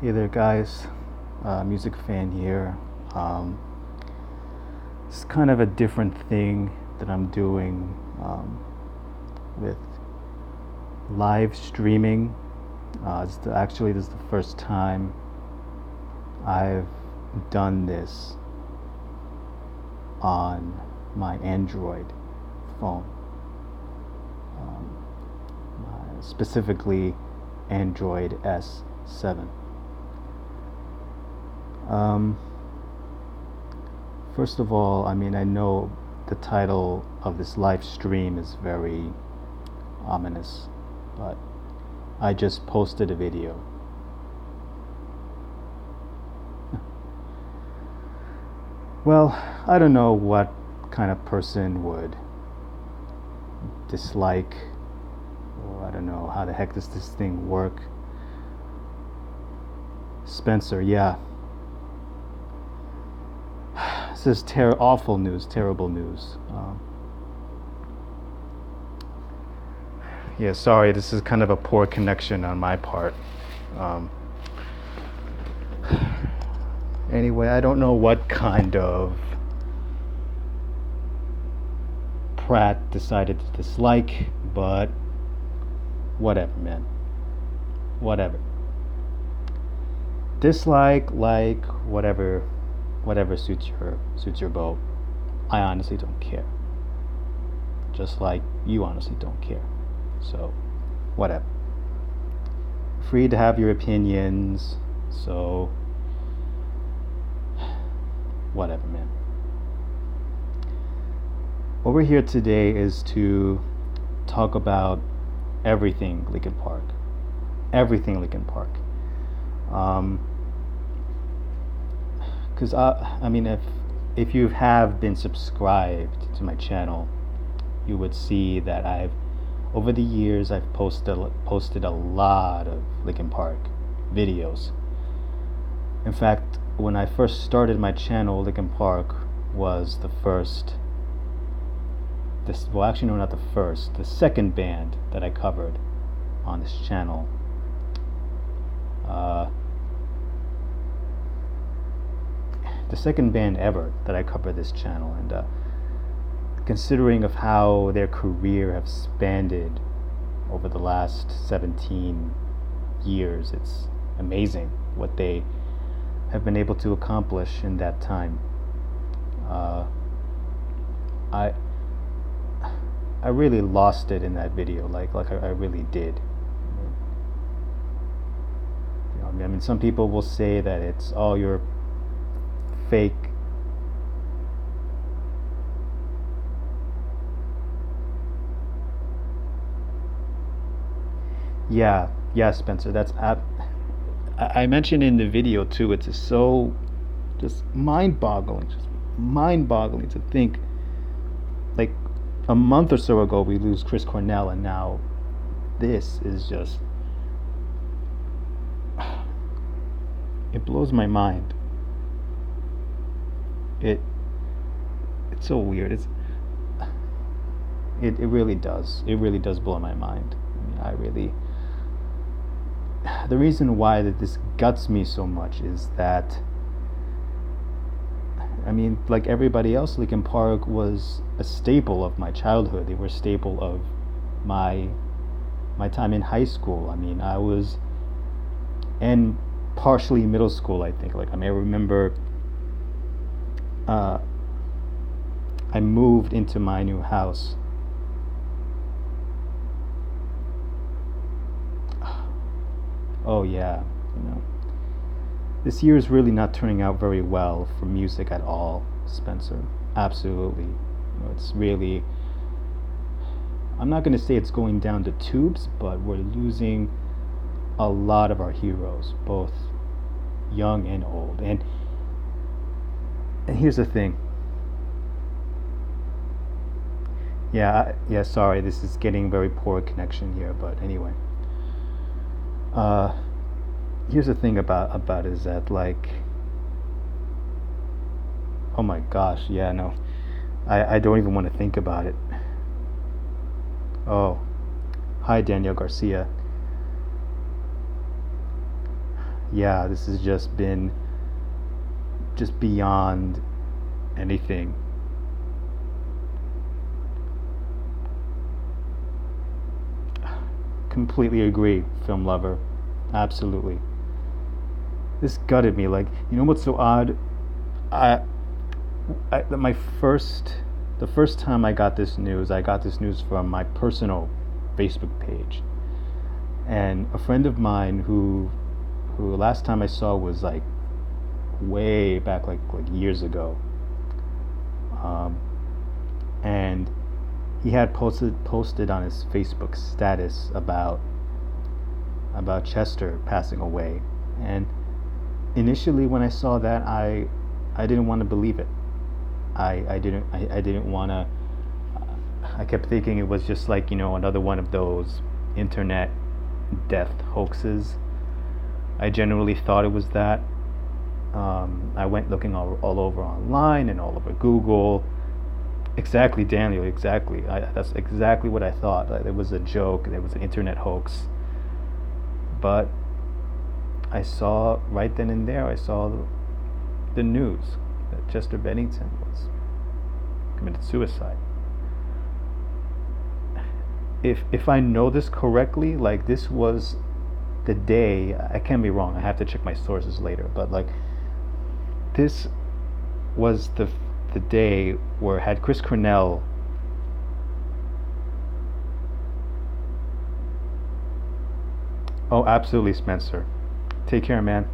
Hey there, guys. Music fan here. Um, it's kind of a different thing that I'm doing with live streaming. Actually, this is the first time I've done this on my Android phone, specifically Android S7. First of all, I know the title of this live stream is very ominous, but I just posted a video. Well, I don't know what kind of person would dislike, or I don't know how the heck does this thing work. Spencer, yeah. This is awful news, terrible news. Yeah, sorry, this is kind of a poor connection on my part. Anyway, I don't know what kind of Pratt decided to dislike, but whatever, man. Whatever. Dislike, like, whatever suits your boat. I honestly don't care. Just like you honestly don't care. So, whatever. Free to have your opinions, so whatever, man. What we're here today is to talk about everything Linkin Park. Everything Linkin Park. Because if you have been subscribed to my channel, you would see that over the years I've posted a lot of Linkin Park videos. In fact, when I first started my channel, Linkin Park was the first. Well, actually, no, not the first. The second band that I covered on this channel. The second band ever that I covered this channel, and considering of how their career have spanned over the last 17 years, it's amazing what they have been able to accomplish in that time. I really lost it in that video, like I really did. Some people will say that it's all your fake. Yeah, Spencer. I mentioned in the video too. It's just so mind-boggling to think. Like a month or so ago, we lose Chris Cornell, and now this is just. It blows my mind. It's so weird. It really does. It really does blow my mind. The reason why that this guts me so much is that, like everybody else, Linkin Park was a staple of my childhood. They were a staple of my time in high school. I was, and partially middle school, I think. I remember I moved into my new house. Oh yeah, this year is really not turning out very well for music at all, Spencer. Absolutely. It's really, I'm not going to say it's going down the tubes, but we're losing a lot of our heroes, both young and old. And here's the thing. Sorry, this is getting very poor connection here, but anyway. Here's the thing about it is that, like, oh my gosh, yeah, no, I don't even want to think about it. Oh, hi Daniel Garcia. yeah, this has just been just beyond anything. Completely agree, film lover. Absolutely. This gutted me. Like, you know what's so odd? I, my first, the first time I got this news from my personal Facebook page, and a friend of mine who last time I saw was like way back, like years ago, um, and he had posted on his Facebook status about Chester passing away, and initially when I saw that, I didn't want to believe it. I didn't want to. I kept thinking it was just like, another one of those internet death hoaxes. I generally thought it was that. I went looking all over online and all over Google. Exactly, Daniel. Exactly. That's exactly what I thought. Like, it was a joke. It was an internet hoax. But I saw right then and there. I saw the news that Chester Bennington was committed suicide. If I know this correctly, like, this was the day. I can be wrong. I have to check my sources later. But like, this was the day where had Chris Cornell oh, absolutely, Spencer. Take care, man.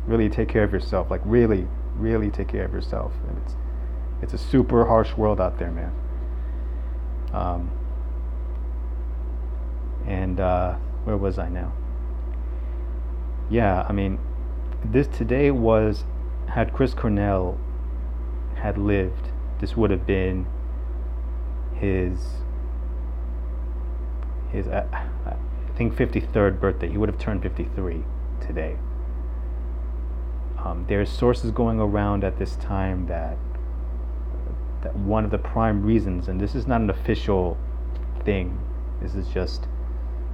Really take care of yourself. Like, really, really take care of yourself. And it's a super harsh world out there, man. And where was I now? Yeah, I mean, this today was, had Chris Cornell had lived, this would have been his I think 53rd birthday. He would have turned 53 today. There's sources going around at this time that one of the prime reasons, and this is not an official thing, this is just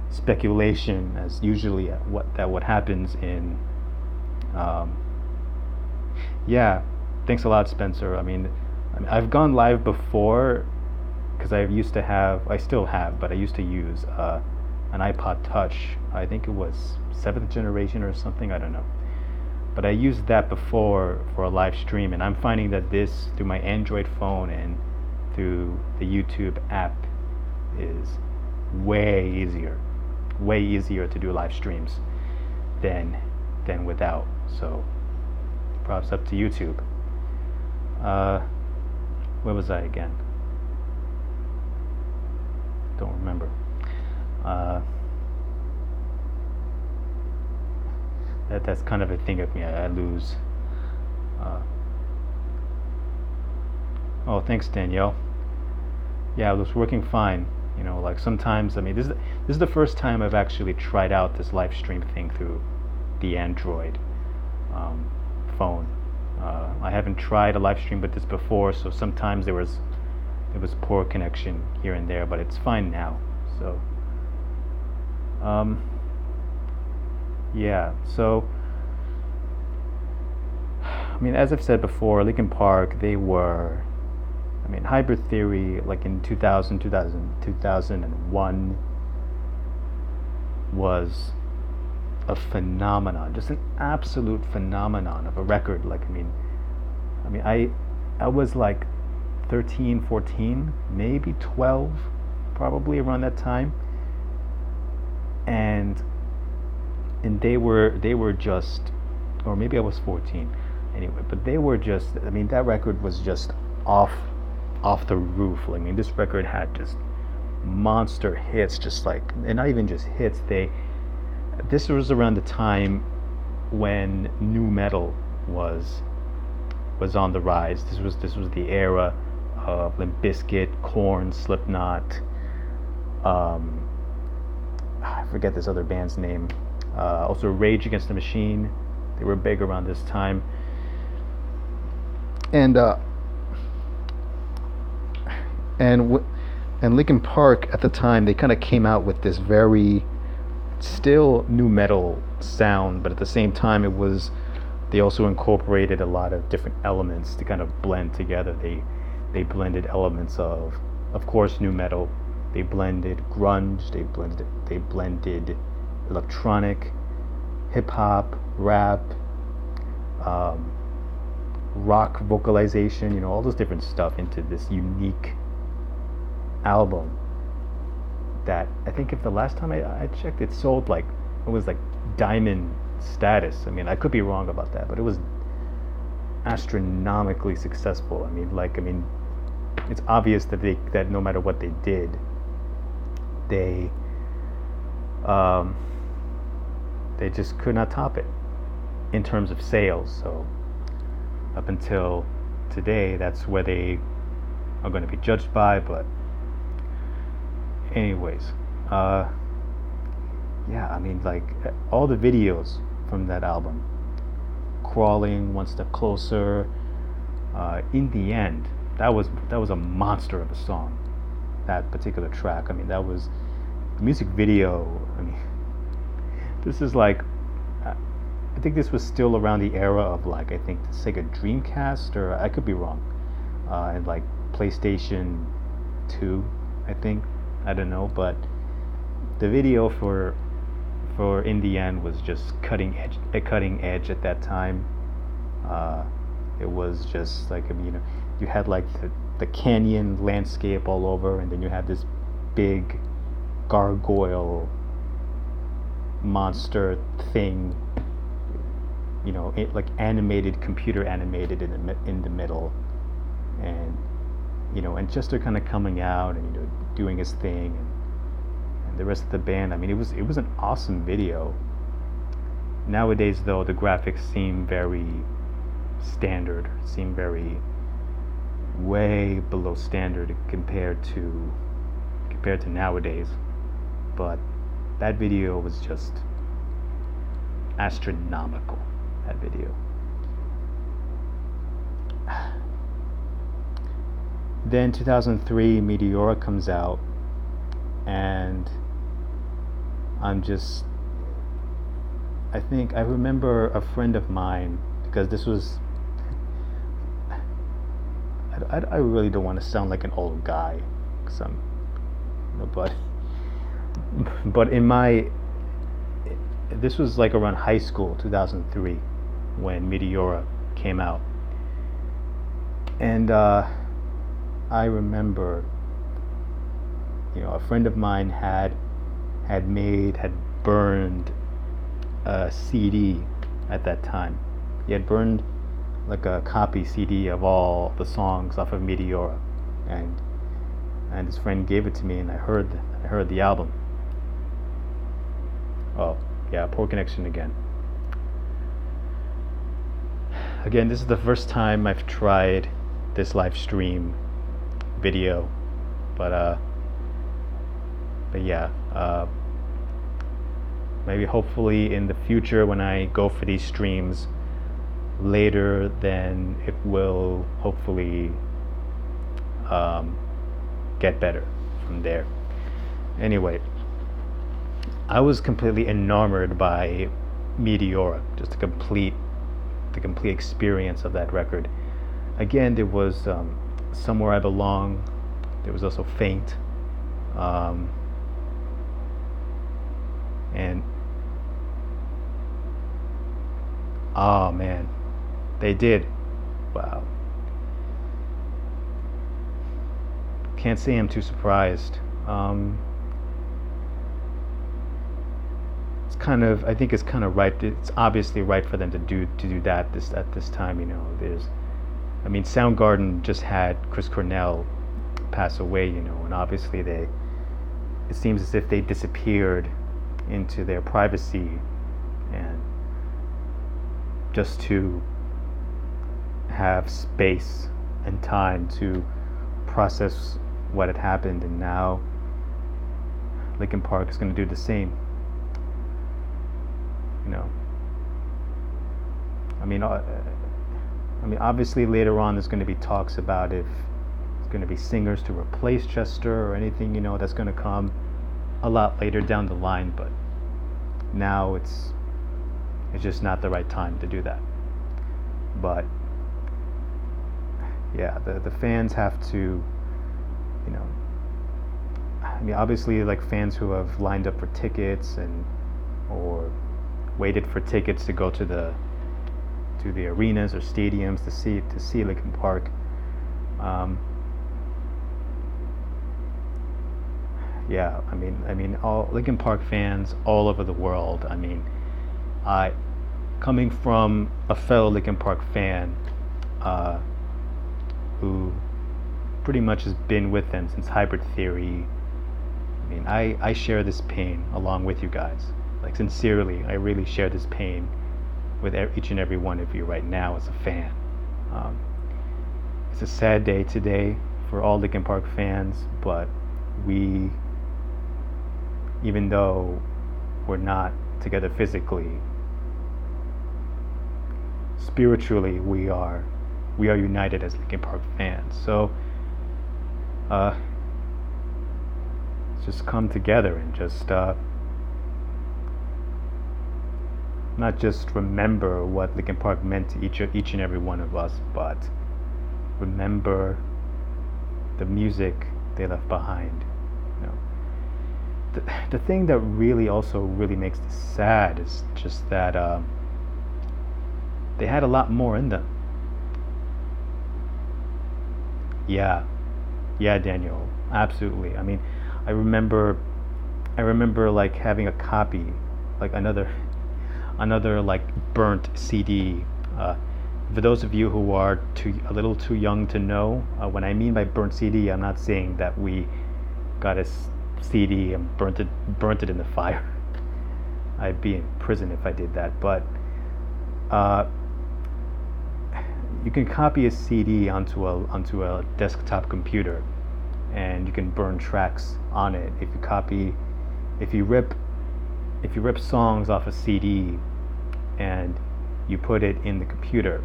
speculation, as usually what happens in. Yeah, thanks a lot, Spencer. I mean, I've gone live before because I still have, but I used to use an iPod Touch. I think it was 7th generation or something. I don't know. But I used that before for a live stream, and I'm finding that this, through my Android phone and through the YouTube app, is way easier to do live streams than without. So props up to YouTube. Where was I again? Don't remember. That's kind of a thing of me. I lose. Oh, thanks, Danielle. Yeah, it was working fine. Like sometimes, I mean, this is the first time I've actually tried out this live stream thing through the Android phone. I haven't tried a live stream with this before, so sometimes there was poor connection here and there, but it's fine now. So yeah, so I mean, as I've said before, Linkin Park, they were, I mean, Hybrid Theory, like in 2001, was a phenomenon, just an absolute phenomenon of a record. Like, I was like 13, 14, maybe 12, probably around that time, and they were just, or maybe I was 14, anyway. But they were just, I mean, that record was just off the roof. I mean, this record had just monster hits, just like, and not even just hits. This was around the time when nu metal was on the rise. This was the era of Limp Bizkit, Korn, Slipknot. I forget this other band's name. Also Rage Against the Machine. They were big around this time. And Linkin Park at the time, they kind of came out with this very still nu metal sound, but at the same time they also incorporated a lot of different elements to kind of blend together. They blended elements of course, nu metal. They blended grunge. They blended electronic, hip hop, rap, rock vocalization. You know, all this different stuff into this unique album. That I think if the last time I checked, it sold like it was like diamond status. I mean, I could be wrong about that, but it was astronomically successful. I mean, it's obvious that no matter what they did, they just could not top it in terms of sales. So up until today, that's where they are going to be judged by. But anyways, yeah, I mean, like all the videos from that album, Crawling, One Step Closer, In the End, that was a monster of a song. That particular track, I mean, that was the music video. I mean, this is like, I think this was still around the era of like, I think the Sega Dreamcast, or I could be wrong, and like PlayStation 2, I think. I don't know, but the video for In the End was just cutting edge at that time. It was just like, I mean, you know, you had like the canyon landscape all over, and then you had this big gargoyle monster thing, you know, like computer animated in the middle, and you know, and Chester kind of coming out and, you know, doing his thing, and the rest of the band. I mean, it was an awesome video. Nowadays, though, the graphics seem very standard, seem very way below standard compared to nowadays. But that video was just astronomical. That video. Then 2003, Meteora comes out, and I think I remember a friend of mine, because this was, I really don't want to sound like an old guy, but this was like around high school, 2003, when Meteora came out, and I remember, you know, a friend of mine had burned a CD at that time. He had burned like a copy CD of all the songs off of Meteora, and his friend gave it to me, and I heard the album. Oh yeah, poor connection again. Again, this is the first time I've tried this live stream video, but yeah, maybe hopefully in the future when I go for these streams later, then it will hopefully get better from there. Anyway, I was completely enamored by Meteora, just the complete experience of that record. Again, there was Somewhere I Belong. There was also Faint, and oh man, they did. Wow. Can't say I'm too surprised. It's kind of, I think it's kind of right. It's obviously right for them to do that at this time. You know, I mean, Soundgarden just had Chris Cornell pass away, you know, and obviously it seems as if they disappeared into their privacy, and just to have space and time to process what had happened. And now Linkin Park is going to do the same, you know. I mean, obviously later on there's going to be talks about if there's going to be singers to replace Chester or anything, you know, that's going to come a lot later down the line. But now it's just not the right time to do that. But yeah, the fans have to, you know, I mean, obviously, like fans who have lined up for tickets or waited for tickets to go to the arenas or stadiums to see Linkin Park. Yeah, I mean, all Linkin Park fans all over the world. I mean, I coming from a fellow Linkin Park fan, who pretty much has been with them since Hybrid Theory. I mean, I share this pain along with you guys. Like, sincerely, I really share this pain with each and every one of you right now as a fan. It's a sad day today for all Linkin Park fans, but even though we're not together physically, spiritually we are united as Linkin Park fans. So let's just come together and just not just remember what Linkin Park meant to each and every one of us, but remember the music they left behind. You know, the thing that really makes this sad is just that they had a lot more in them. Yeah, Daniel, absolutely. I mean, I remember like having a copy, like another like burnt CD. For those of you who are a little too young to know, when I mean by burnt CD, I'm not saying that we got a CD and burnt it in the fire. I'd be in prison if I did that. But you can copy a CD onto a desktop computer, and you can burn tracks on it. If you rip songs off a CD and you put it in the computer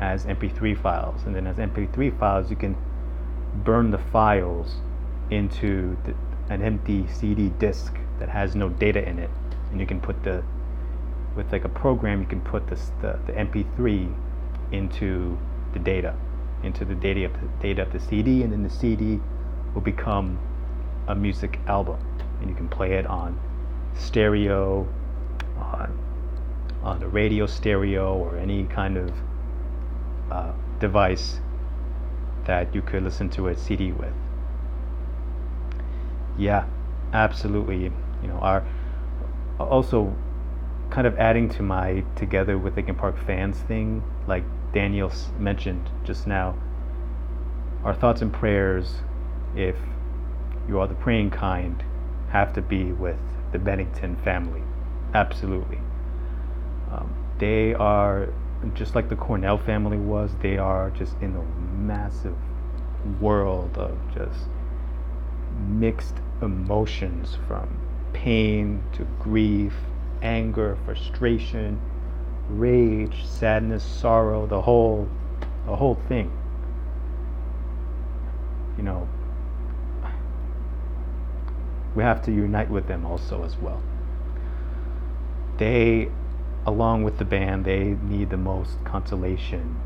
as MP3 files, and then as MP3 files you can burn the files into an empty CD disc that has no data in it, and you can put with like a program, you can put the MP3 into the data of the CD, and then the CD will become a music album, and you can play it on stereo, on the radio stereo, or any kind of device that you could listen to a CD with. Yeah, absolutely. You know, our also kind of adding to my together with Linkin Park fans thing, like Daniel mentioned just now, our thoughts and prayers, if you are the praying kind, have to be with the Bennington family. Absolutely. They are just like the Cornell family was. They are just in a massive world of just mixed emotions, from pain to grief, anger, frustration, rage, sadness, sorrow, the whole thing. You know, we have to unite with them also as well. They, along with the band, they need the most consolation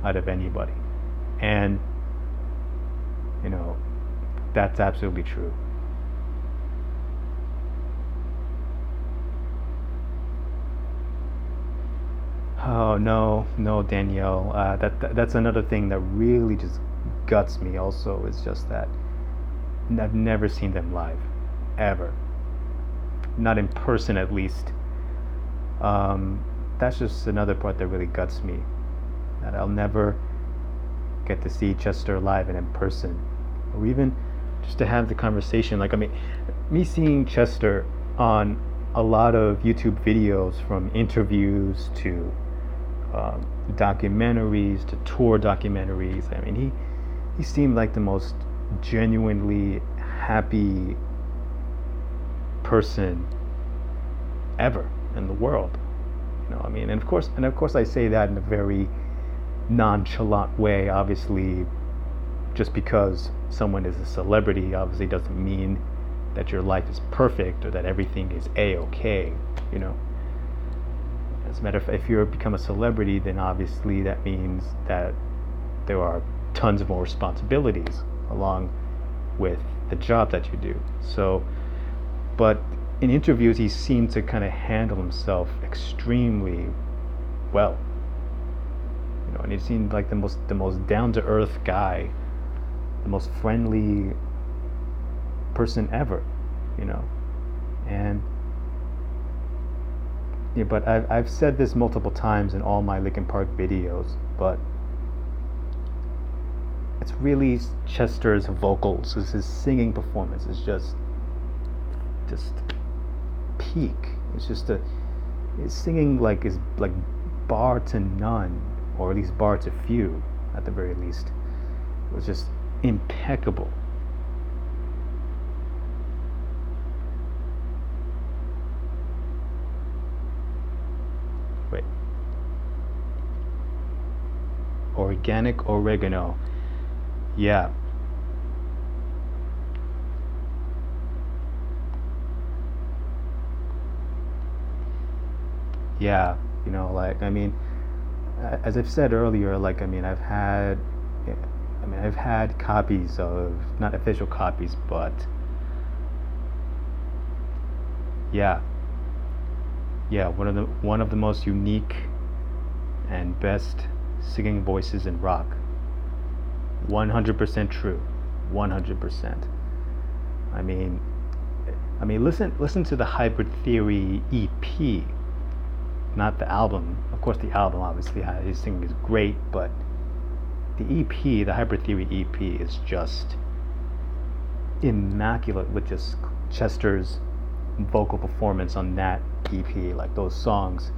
out of anybody. And, you know, that's absolutely true. Oh no, Danielle. That's another thing that really just guts me. Also, is just that I've never seen them live, ever. Not in person, at least. That's just another part that really guts me. That I'll never get to see Chester live and in person, or even just to have the conversation. Like, I mean, me seeing Chester on a lot of YouTube videos, from interviews to documentaries to tour documentaries. I mean, he seemed like the most genuinely happy person ever in the world. You know, I mean, and of course I say that in a very nonchalant way. Obviously, just because someone is a celebrity obviously doesn't mean that your life is perfect or that everything is a-okay, you know. As a matter of fact, if you become a celebrity, then obviously that means that there are tons of more responsibilities along with the job that you do. So, but in interviews, he seemed to kind of handle himself extremely well. You know, and he seemed like the most down-to-earth guy, the most friendly person ever, you know. And yeah, but I've said this multiple times in all my Linkin Park videos, but it's really Chester's vocals, his singing performance is just peak. It's just his singing is like bar to none, or at least bar to few, at the very least. It was just impeccable. Wait. Organic oregano. Yeah. Yeah, you know, like, I mean, as I've said earlier, like, I've had copies of, not official copies, but yeah, yeah, one of the most unique and best singing voices in rock. 100% true. 100%. I mean, listen to the Hybrid Theory EP, not the album. Of course, the album obviously his singing is great, but the EP, the Hybrid Theory EP, is just immaculate with just Chester's vocal performance on that EP. Like, those songs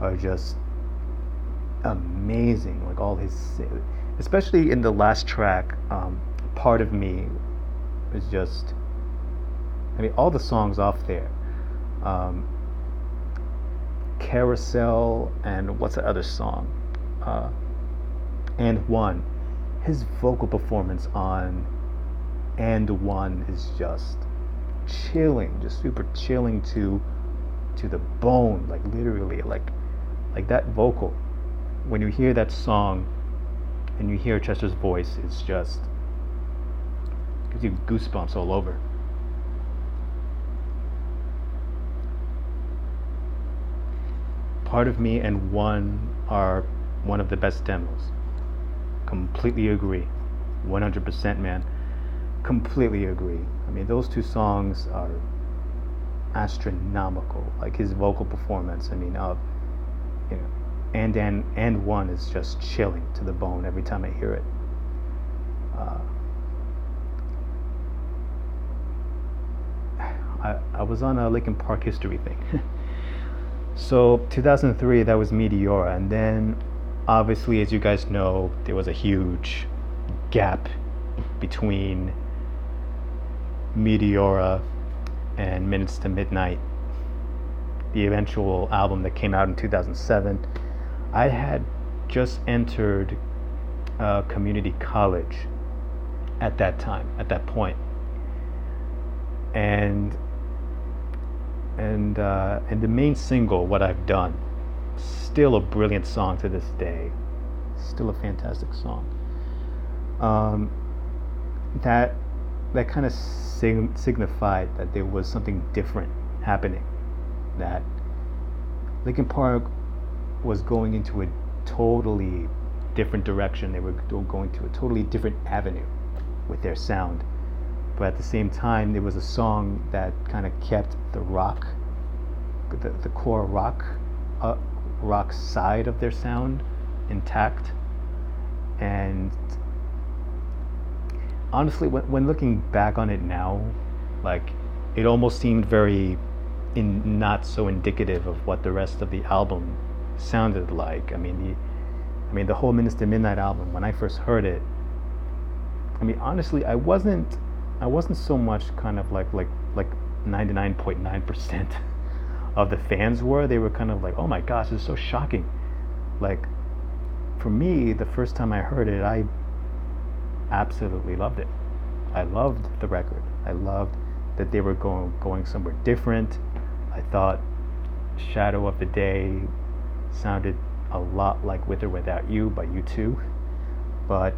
are just amazing. Like, all his, especially in the last track, Part of Me is just, I mean, all the songs off there, Carousel, and what's the other song, And One. His vocal performance on And One is just chilling, just super chilling to the bone, like literally, like that vocal. When you hear that song and you hear Chester's voice, it's just gives you goosebumps all over. Part of Me and One are one of the best demos. Completely agree. 100%, man. Completely agree. I mean, those two songs are astronomical. Like, his vocal performance, I mean, you know, and One is just chilling to the bone every time I hear it. I was on a Linkin Park history thing. So 2003, that was Meteora, and then obviously, as you guys know, there was a huge gap between Meteora and Minutes to Midnight, the eventual album that came out in 2007. I had just entered community college at that time, at that point, and the main single, What I've Done, still a brilliant song to this day, still a fantastic song. That kind of signified that there was something different happening, that Linkin Park was going into a totally different direction. They were going to a totally different avenue with their sound. But at the same time, there was a song that kind of kept the rock, the core rock side of their sound intact. And honestly, when looking back on it now, like, it almost seemed very not so indicative of what the rest of the album sounded like. I mean, the whole Minutes to Midnight album, when I first heard it, I mean, honestly, I wasn't so much kind of like 99.9% of the fans were. They were kind of like, oh my gosh, this is so shocking. Like, for me, the first time I heard it, I absolutely loved it. I loved the record. I loved that they were going somewhere different. I thought Shadow of the Day sounded a lot like With or Without You by U2, but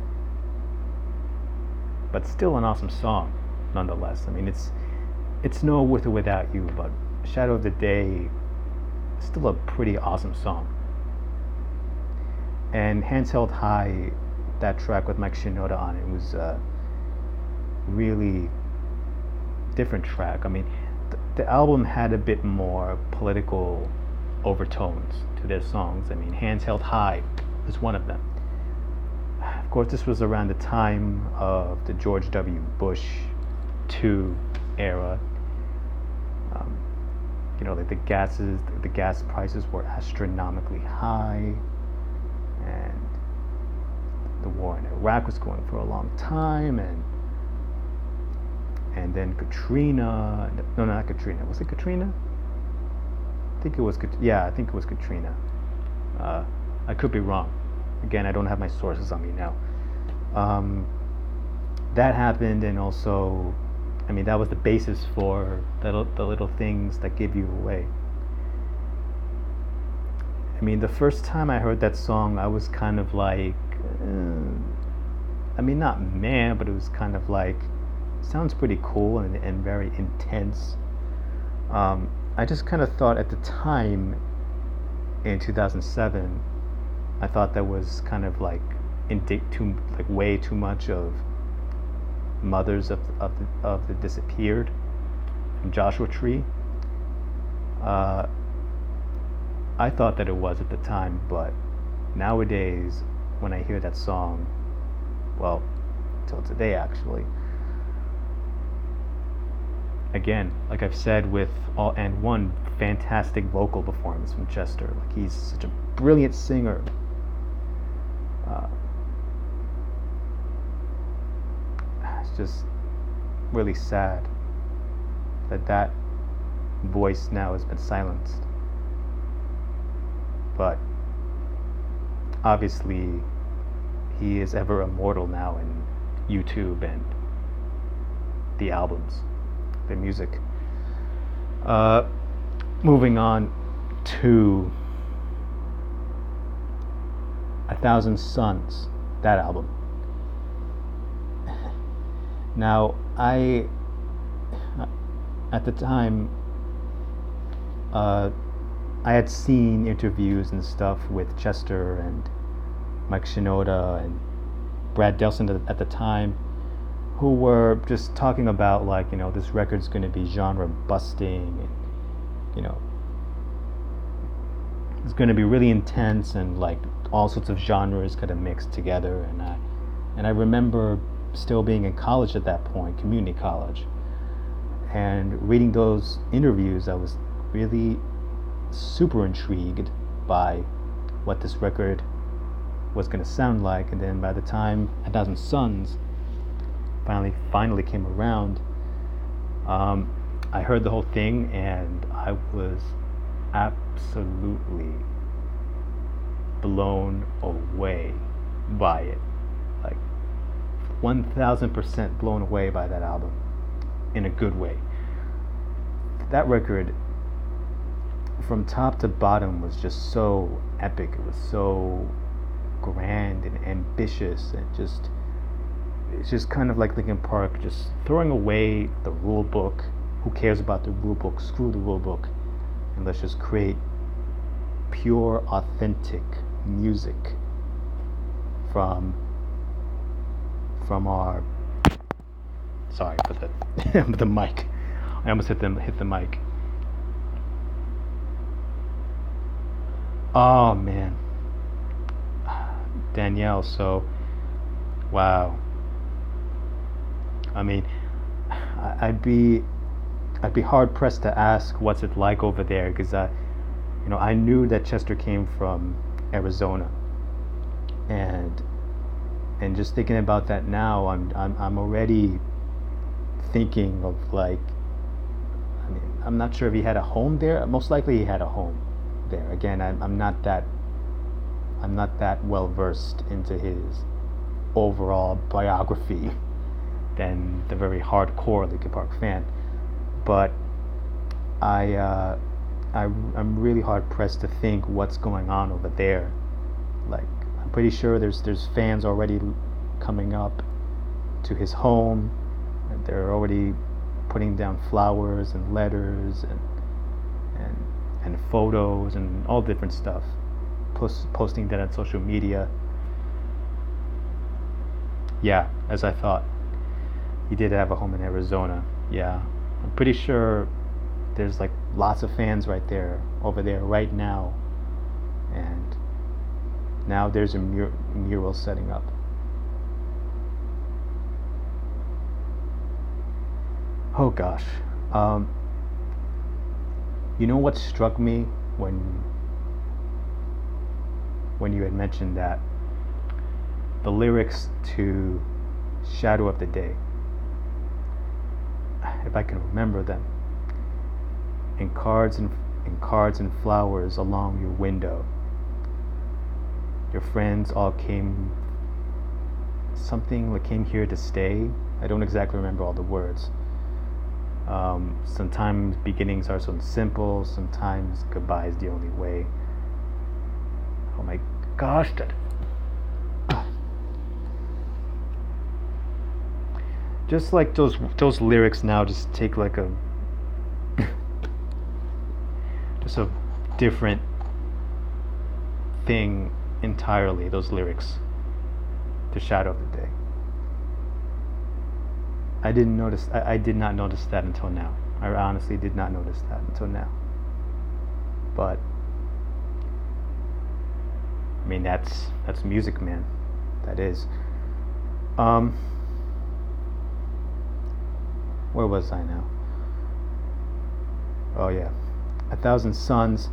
still an awesome song nonetheless. I mean, it's no With or Without You, but Shadow of the Day is still a pretty awesome song. And Hands Held High, that track with Mike Shinoda on it, was a really different track. I mean, the album had a bit more political overtones to their songs. I mean, Hands Held High is one of them. Of course, this was around the time of the George W. Bush II era. Like the gas prices were astronomically high, and the war in Iraq was going for a long time, and then Katrina. No, not Katrina. Was it Katrina? I think it was Katrina. I could be wrong. Again, I don't have my sources on me now. That happened, and also, I mean, that was the basis for the little things that give you away. I mean, the first time I heard that song, I was kind of like, I mean, not mad, but it was kind of like, sounds pretty cool and very intense. I just kind of thought at the time, in 2007, I thought that was kind of like way too much of Mothers of the Disappeared from Joshua Tree. I thought that it was at the time, but nowadays when I hear that song, well, till today actually, again, like I've said, with one fantastic vocal performance from Chester. Like, he's such a brilliant singer. It's just really sad that voice now has been silenced. But obviously he is ever immortal now in YouTube and the albums, the music. Moving on to 1,000 Suns, that album. Now, at the time, I had seen interviews and stuff with Chester and Mike Shinoda and Brad Delson at the time, who were just talking about, like, this record's going to be genre busting, and it's going to be really intense, and like all sorts of genres kind of mixed together. And I remember still being in college at that point, community college, and reading those interviews. I was really super intrigued by what this record was going to sound like. And then by the time 1,000 Suns finally came around, I heard the whole thing, and I was absolutely blown away by it. Like 1,000% blown away by that album, in a good way. That record, from top to bottom, was just so epic. It was so grand and ambitious, and it's just kind of like Linkin Park, just throwing away the rule book. Who cares about the rule book? Screw the rule book, and let's just create pure, authentic music from our. Sorry for the mic. I almost hit the mic. Oh man, Danielle. So, wow. I mean, I'd be hard pressed to ask what's it like over there, because I knew that Chester came from Arizona, and just thinking about that now, I'm already thinking of, like, I mean, I'm not sure if he had a home there. Most likely he had a home there. Again, I'm not that well versed into his overall biography than the very hardcore Linkin Park fan. but I'm really hard pressed to think what's going on over there. Like, I'm pretty sure there's fans already coming up to his home, and they're already putting down flowers and letters and and photos and all different stuff, posting that on social media. Yeah, as I thought, he did have a home in Arizona. Yeah, I'm pretty sure there's like lots of fans right there, over there right now, and now there's a mural setting up. Oh gosh. You know what struck me when you had mentioned that? The lyrics to Shadow of the Day. If I can remember them. In cards and flowers along your window. Your friends all came here to stay. I don't exactly remember all the words. Sometimes beginnings are so simple, sometimes goodbye is the only way. Oh my gosh, just like those lyrics now just take like a just a different thing entirely, those lyrics to Shadow of the Day. I did not notice that until now. I honestly did not notice that until now. But I mean, that's music, man. That is. Where was I now? Oh yeah, 1,000 Suns.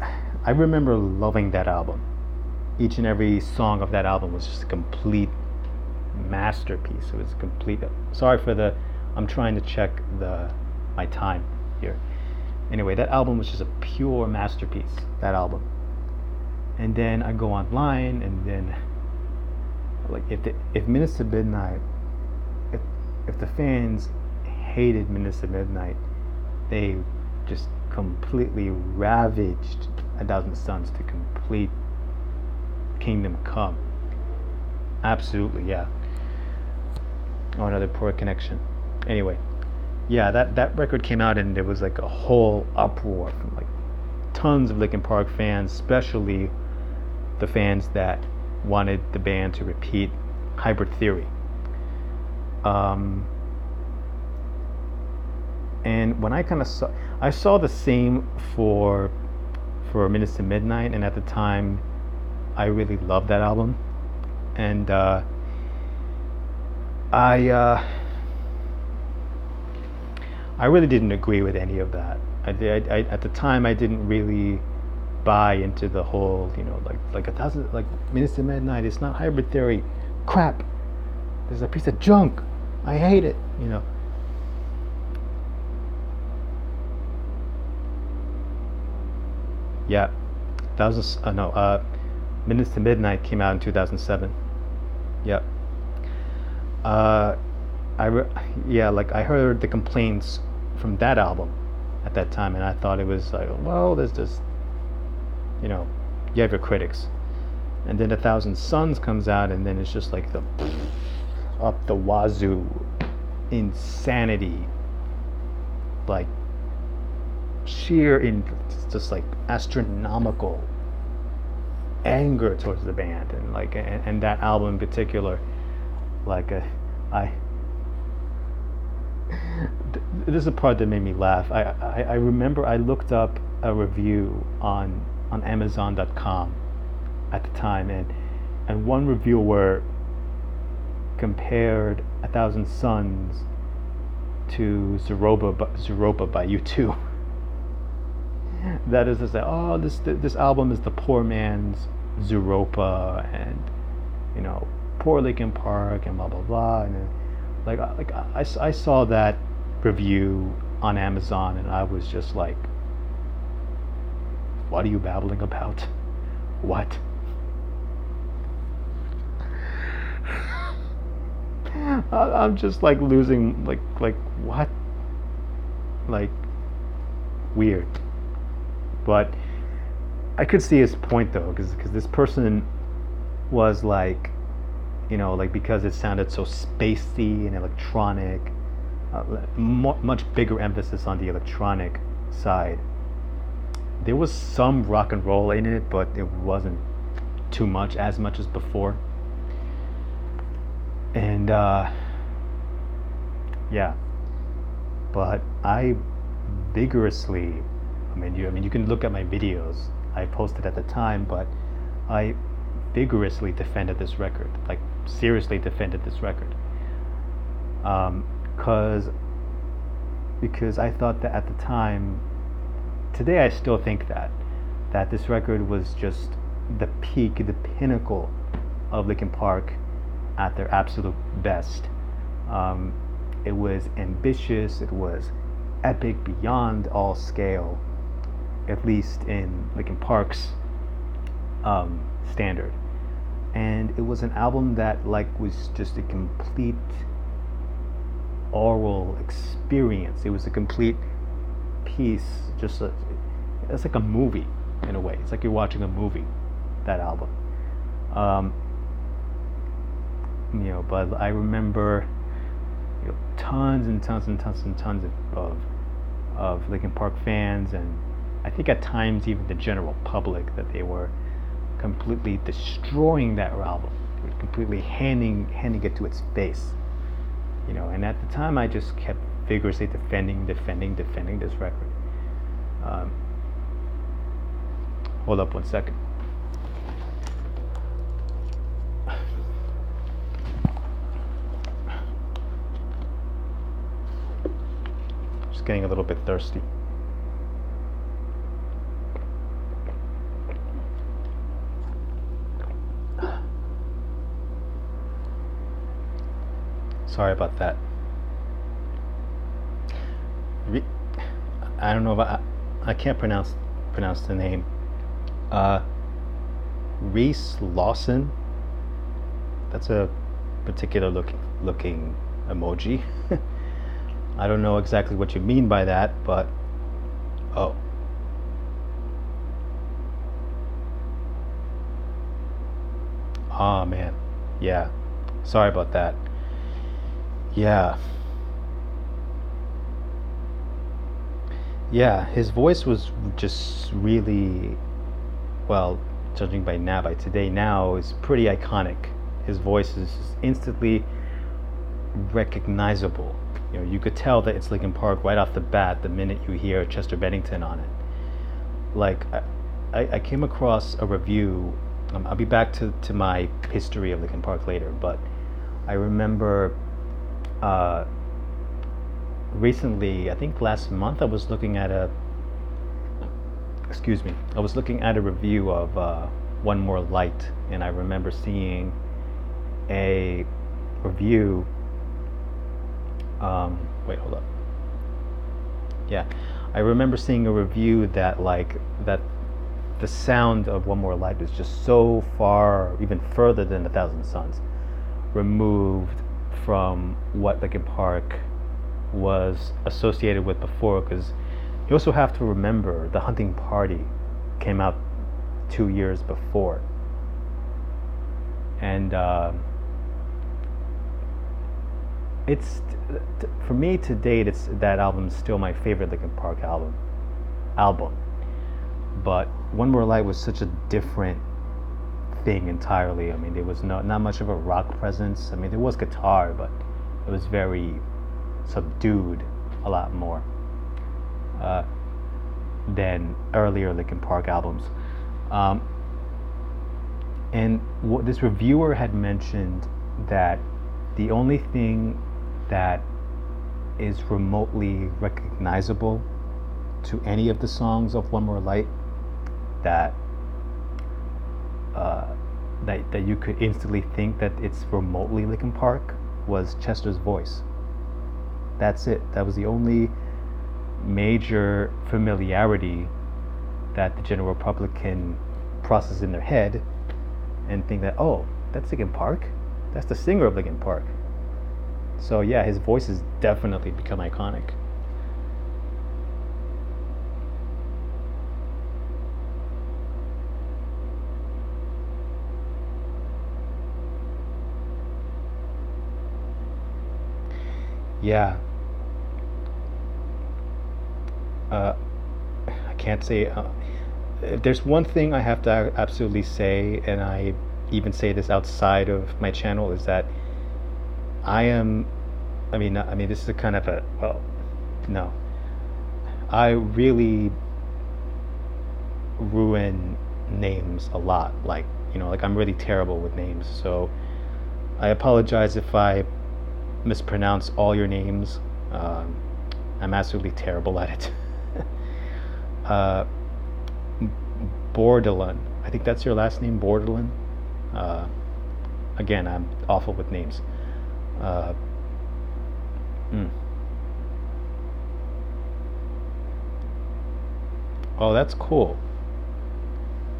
I remember loving that album. Each and every song of that album was just a complete masterpiece. It was a complete. Sorry for the. I'm trying to check my time here. Anyway, that album was just a pure masterpiece. That album. And then I go online, and then like if Minutes to Midnight, if the fans hated Minutes to Midnight, they just completely ravaged 1,000 Suns to complete Kingdom Come. Absolutely, yeah. Oh, another poor connection. Anyway, yeah, that record came out and there was like a whole uproar from like tons of Linkin Park fans, especially the fans that wanted the band to repeat Hybrid Theory. And when I saw the same for Minutes to Midnight, and at the time, I really loved that album, and I really didn't agree with any of that. I at the time I didn't really buy into the whole, like 1,000, like Minutes to Midnight. It's not Hybrid Theory. Crap. There's a piece of junk. I hate it. Yeah, Minutes to Midnight came out in 2007. Yep. Like I heard the complaints from that album at that time, and I thought it was like, well, there's just, you have your critics, and then 1,000 Suns comes out, and then it's just like the up the wazoo insanity, like just like astronomical anger towards the band, and like and that album in particular, like this is the part that made me laugh. I remember I looked up a review on Amazon.com at the time, and one reviewer compared 1,000 Suns to Zooropa by U2. That is to say, oh, this album is the poor man's Zooropa, and poor Linkin Park, and blah blah blah, and I saw that review on Amazon, and I was just like, what are you babbling about? What? I'm just like losing, like what? like weird. But I could see his point though, because this person was like, like because it sounded so spacey and electronic, much bigger emphasis on the electronic side. There was some rock and roll in it, but it wasn't too much, as much as before. And yeah, but I vigorously, you can look at my videos I posted at the time, but I vigorously defended this record, like seriously defended this record, because I thought that at the time, today I still think that this record was just the peak, the pinnacle of Linkin Park at their absolute best. It was ambitious, it was epic beyond all scale, at least in Linkin Park's standard. And it was an album that was just a complete oral experience. It was a complete piece, it's like a movie in a way. It's like you're watching a movie, that album. But I remember tons and tons and tons and tons of Linkin Park fans, and I think at times even the general public, that they were completely destroying that album. They were completely handing it to its face. And at the time I just kept vigorously defending this record. Hold up one second. Just getting a little bit thirsty. Sorry about that. I don't know if I can't pronounce the name. Reese Lawson. That's a particular looking emoji. I don't know exactly what you mean by that, but oh. Oh man. Yeah. Sorry about that. Yeah. Yeah, his voice was just really, well, judging by today now, is pretty iconic. His voice is instantly recognizable. You could tell that it's Linkin Park right off the bat the minute you hear Chester Bennington on it. Like, I came across a review. I'll be back to my history of Linkin Park later, but I remember recently, I think last month, I was looking at a review of One More Light, and I remember seeing a review. Wait, hold up. Yeah, I remember seeing a review that the sound of One More Light was just so far, even further than 1,000 Suns, removed from what Linkin Park was associated with before, because you also have to remember the Hunting Party came out 2 years before, and it's, for me to date, that album's still my favorite Linkin Park album. But One More Light was such a different thing entirely. There was not much of a rock presence. There was guitar, but it was very subdued, a lot more than earlier Linkin Park albums. And what this reviewer had mentioned, that the only thing that is remotely recognizable to any of the songs of One More Light, that you could instantly think that it's remotely Linkin Park, was Chester's voice. That's it. That was the only major familiarity that the general public can process in their head and think that, oh, that's Linkin Park? That's the singer of Linkin Park. So yeah, his voice has definitely become iconic. Yeah. Uh, I can't say. If there's one thing I have to absolutely say, and I even say this outside of my channel, is that I am. I mean, this is a kind of a well, no. I really ruin names a lot. Like, like I'm really terrible with names. So I apologize if I mispronounce all your names. Um, I'm absolutely terrible at it. uh, Bordelon. I think that's your last name, Bordelon. Uh, Again, I'm awful with names. Uh, mm. Oh, that's cool.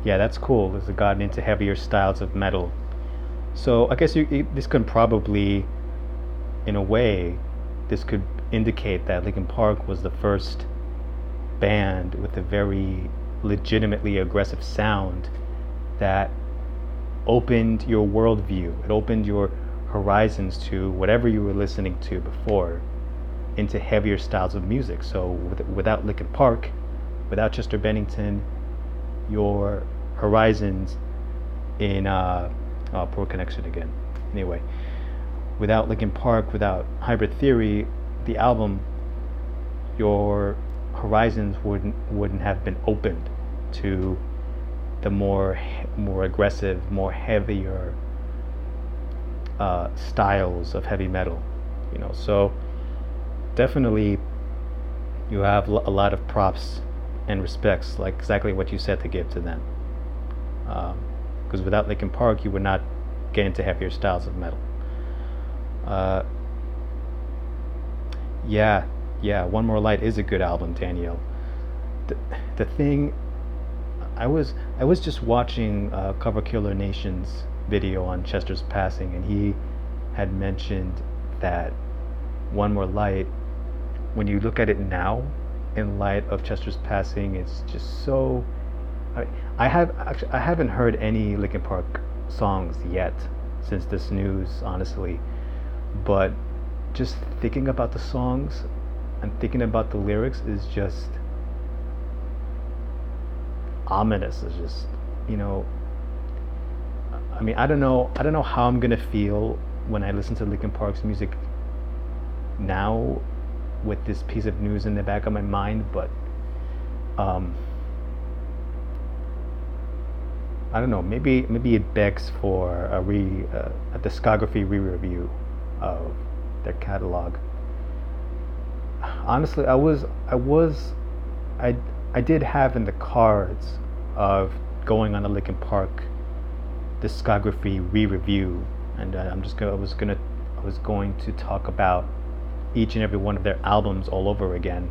Yeah, that's cool. Has gotten into heavier styles of metal. So I guess this could probably, in a way, this could indicate that Linkin Park was the first band with a very legitimately aggressive sound that opened your worldview. It opened your horizons to whatever you were listening to before into heavier styles of music. So without Linkin Park, without Chester Bennington, your horizons in oh, poor connection again. Anyway, without Linkin Park, without Hybrid Theory, the album, your horizons wouldn't have been opened to the more aggressive, more heavier styles of heavy metal. So definitely you have a lot of props and respects, like exactly what you said, to give to them. Because without Linkin Park, you would not get into heavier styles of metal. Uh, yeah, yeah. One More Light is a good album, Danielle. The, the thing, I was just watching Cover Killer Nation's video on Chester's passing, and he had mentioned that One More Light, when you look at it now, in light of Chester's passing, it's just so. I haven't heard any Linkin Park songs yet since this news, honestly. But just thinking about the songs and thinking about the lyrics is just ominous. It's just, you know. I mean, I don't know. I don't know how I'm gonna feel when I listen to Linkin Park's music now, with this piece of news in the back of my mind. But um, I don't know. Maybe it begs for a discography re-review of their catalog. Honestly, I I did have in the cards of going on a Linkin Park discography re-review, and I was going to talk about each and every one of their albums all over again.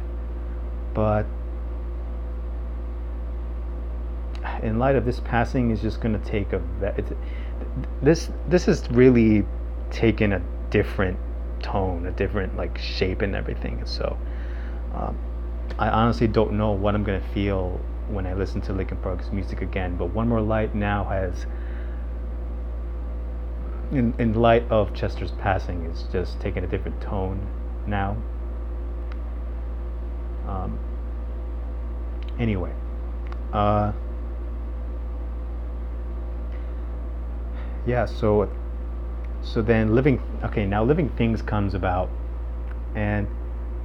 But in light of this passing, is just going to take this has really taken a different tone, a different like shape and everything. So um, I honestly don't know what I'm going to feel when I listen to Linkin Park's music again. But One More Light now has, in light of Chester's passing, is just taking a different tone now. Um, anyway, uh, yeah. So then Living Things comes about, and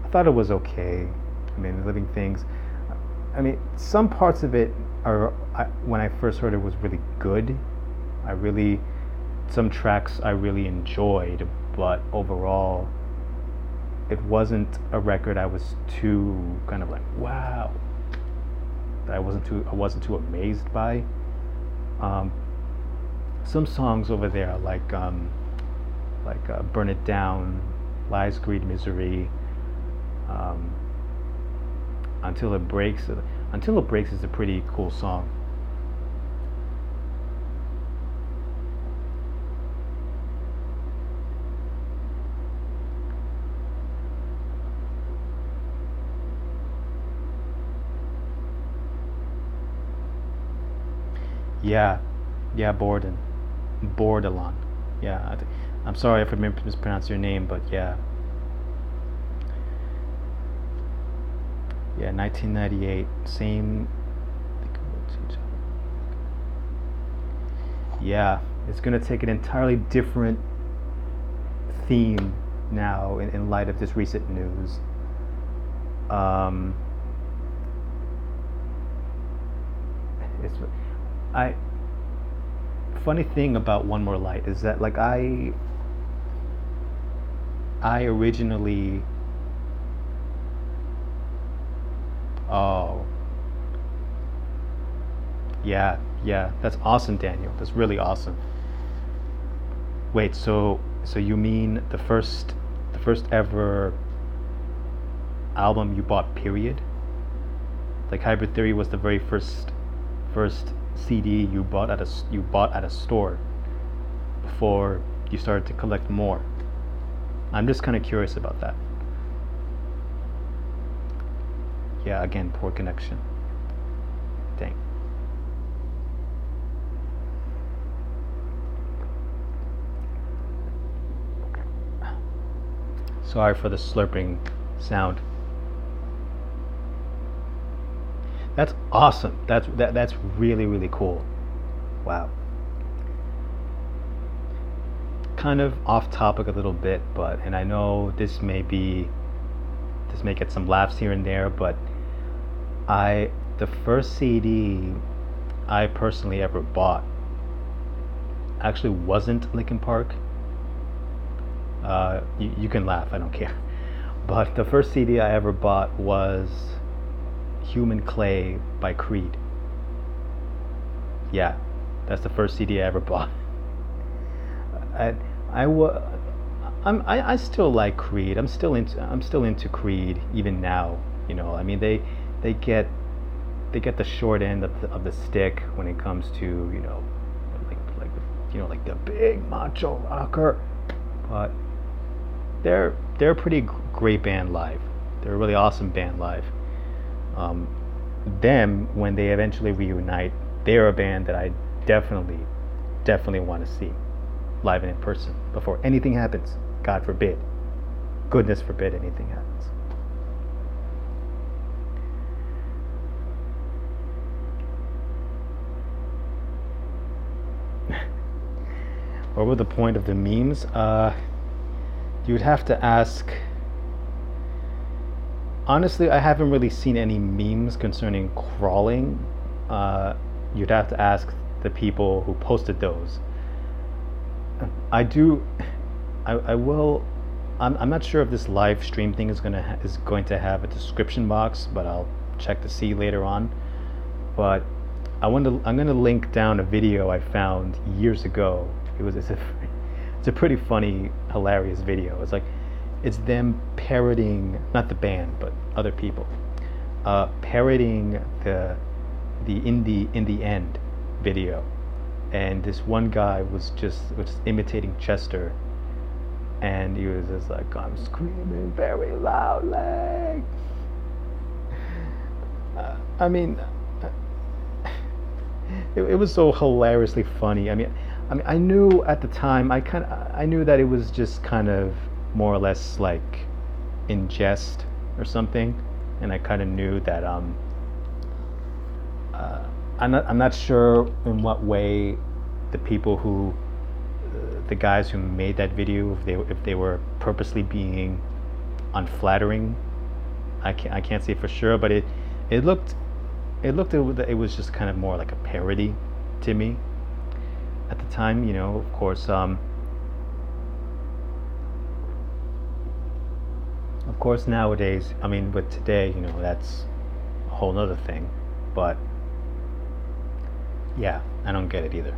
I thought it was okay. I mean, Living Things. I mean, some parts of it when I first heard it, was really good. Some tracks I really enjoyed, but overall, it wasn't a record I was too kind of like wow. That I wasn't too amazed by. Um, some songs over there, like Burn It Down, Lies, Greed, Misery, um, Until It Breaks. Until It Breaks is a pretty cool song. Yeah, yeah, Bordelon. Yeah, I'm sorry if I mispronounced your name, but yeah. Yeah, 1998. Same. Yeah, it's gonna take an entirely different theme now in light of this recent news. Um, it's I funny thing about One More Light is that like I originally, oh yeah, yeah, that's awesome, Daniel, that's really awesome. Wait, so you mean the first ever album you bought, period? Like Hybrid Theory was the very first CD you bought at a store before you started to collect more. I'm just kind of curious about that. Yeah, again, poor connection. Dang. Sorry for the slurping sound. That's awesome. That's really really cool. Wow. Kind of off topic a little bit, but and I know this may get some laughs here and there, but I the first CD I personally ever bought actually wasn't Linkin Park. You can laugh, I don't care. But the first CD I ever bought was Human Clay by Creed. Yeah, that's the first CD I ever bought. I I wa- I still like Creed. I'm still into Creed even now. I mean they get they get the short end of the stick when it comes to like like the big macho rocker, but they're a pretty great band live. They're a really awesome band live. Um, them when they eventually reunite, they're a band that I definitely want to see live and in person before anything happens. God forbid, goodness forbid anything happens. What was the point of the memes? You'd have to ask. Honestly, I haven't really seen any memes concerning crawling. Uh, you'd have to ask the people who posted those. I do. I will. I'm not sure if this live stream thing is going to have a description box, but I'll check to see later on. But I'm gonna link down a video I found years ago. It's a pretty funny, hilarious video. It's them parroting, not the band, but other people, parroting the in the end video, and this one guy was imitating Chester, and he was just like, I'm screaming very loudly. I mean, it was so hilariously funny. I mean, I knew at the time. I knew that it was just kind of more or less like in jest or something, and I kind of knew that. I'm not sure in what way the people who, the guys who made that video, if they were purposely being unflattering. I can't say for sure, but it looked it was just kind of more like a parody to me at the time. Of course, nowadays, I mean, with today, that's a whole nother thing. But yeah, I don't get it either.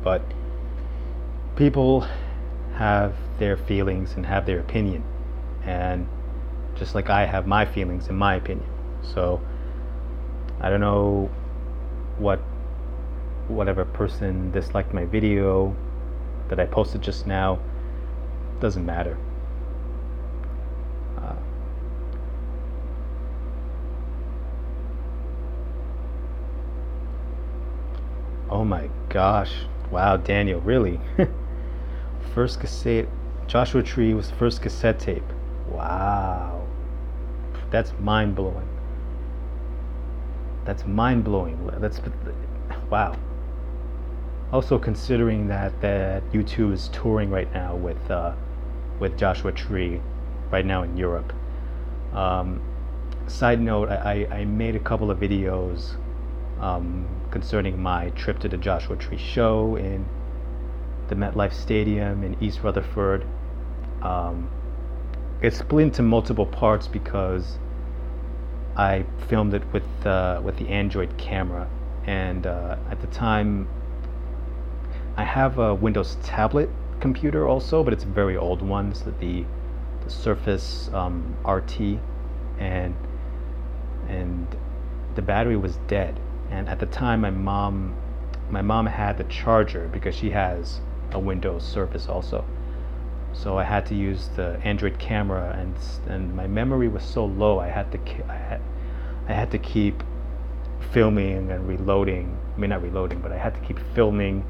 But people have their feelings and have their opinion, and just like I have my feelings and my opinion. So I don't know whatever person disliked my video that I posted just now. Doesn't matter. Uh, oh my gosh! Wow, Daniel, really? First cassette. Joshua Tree was the first cassette tape. Wow, that's mind blowing. That's mind-blowing. That's wow. Also considering that U2 is touring right now with Joshua Tree, right now in Europe. Um, Side note, I made a couple of videos concerning my trip to the Joshua Tree show in the MetLife Stadium in East Rutherford. Um, it's split into multiple parts because I filmed it with the Android camera, and at the time I have a Windows tablet computer also, but it's a very old one. It's the Surface RT, and and the battery was dead. And at the time, my mom had the charger because she has a Windows Surface also. So I had to use the Android camera, and my memory was so low. I had to keep filming and reloading. I mean, not reloading, but I had to keep filming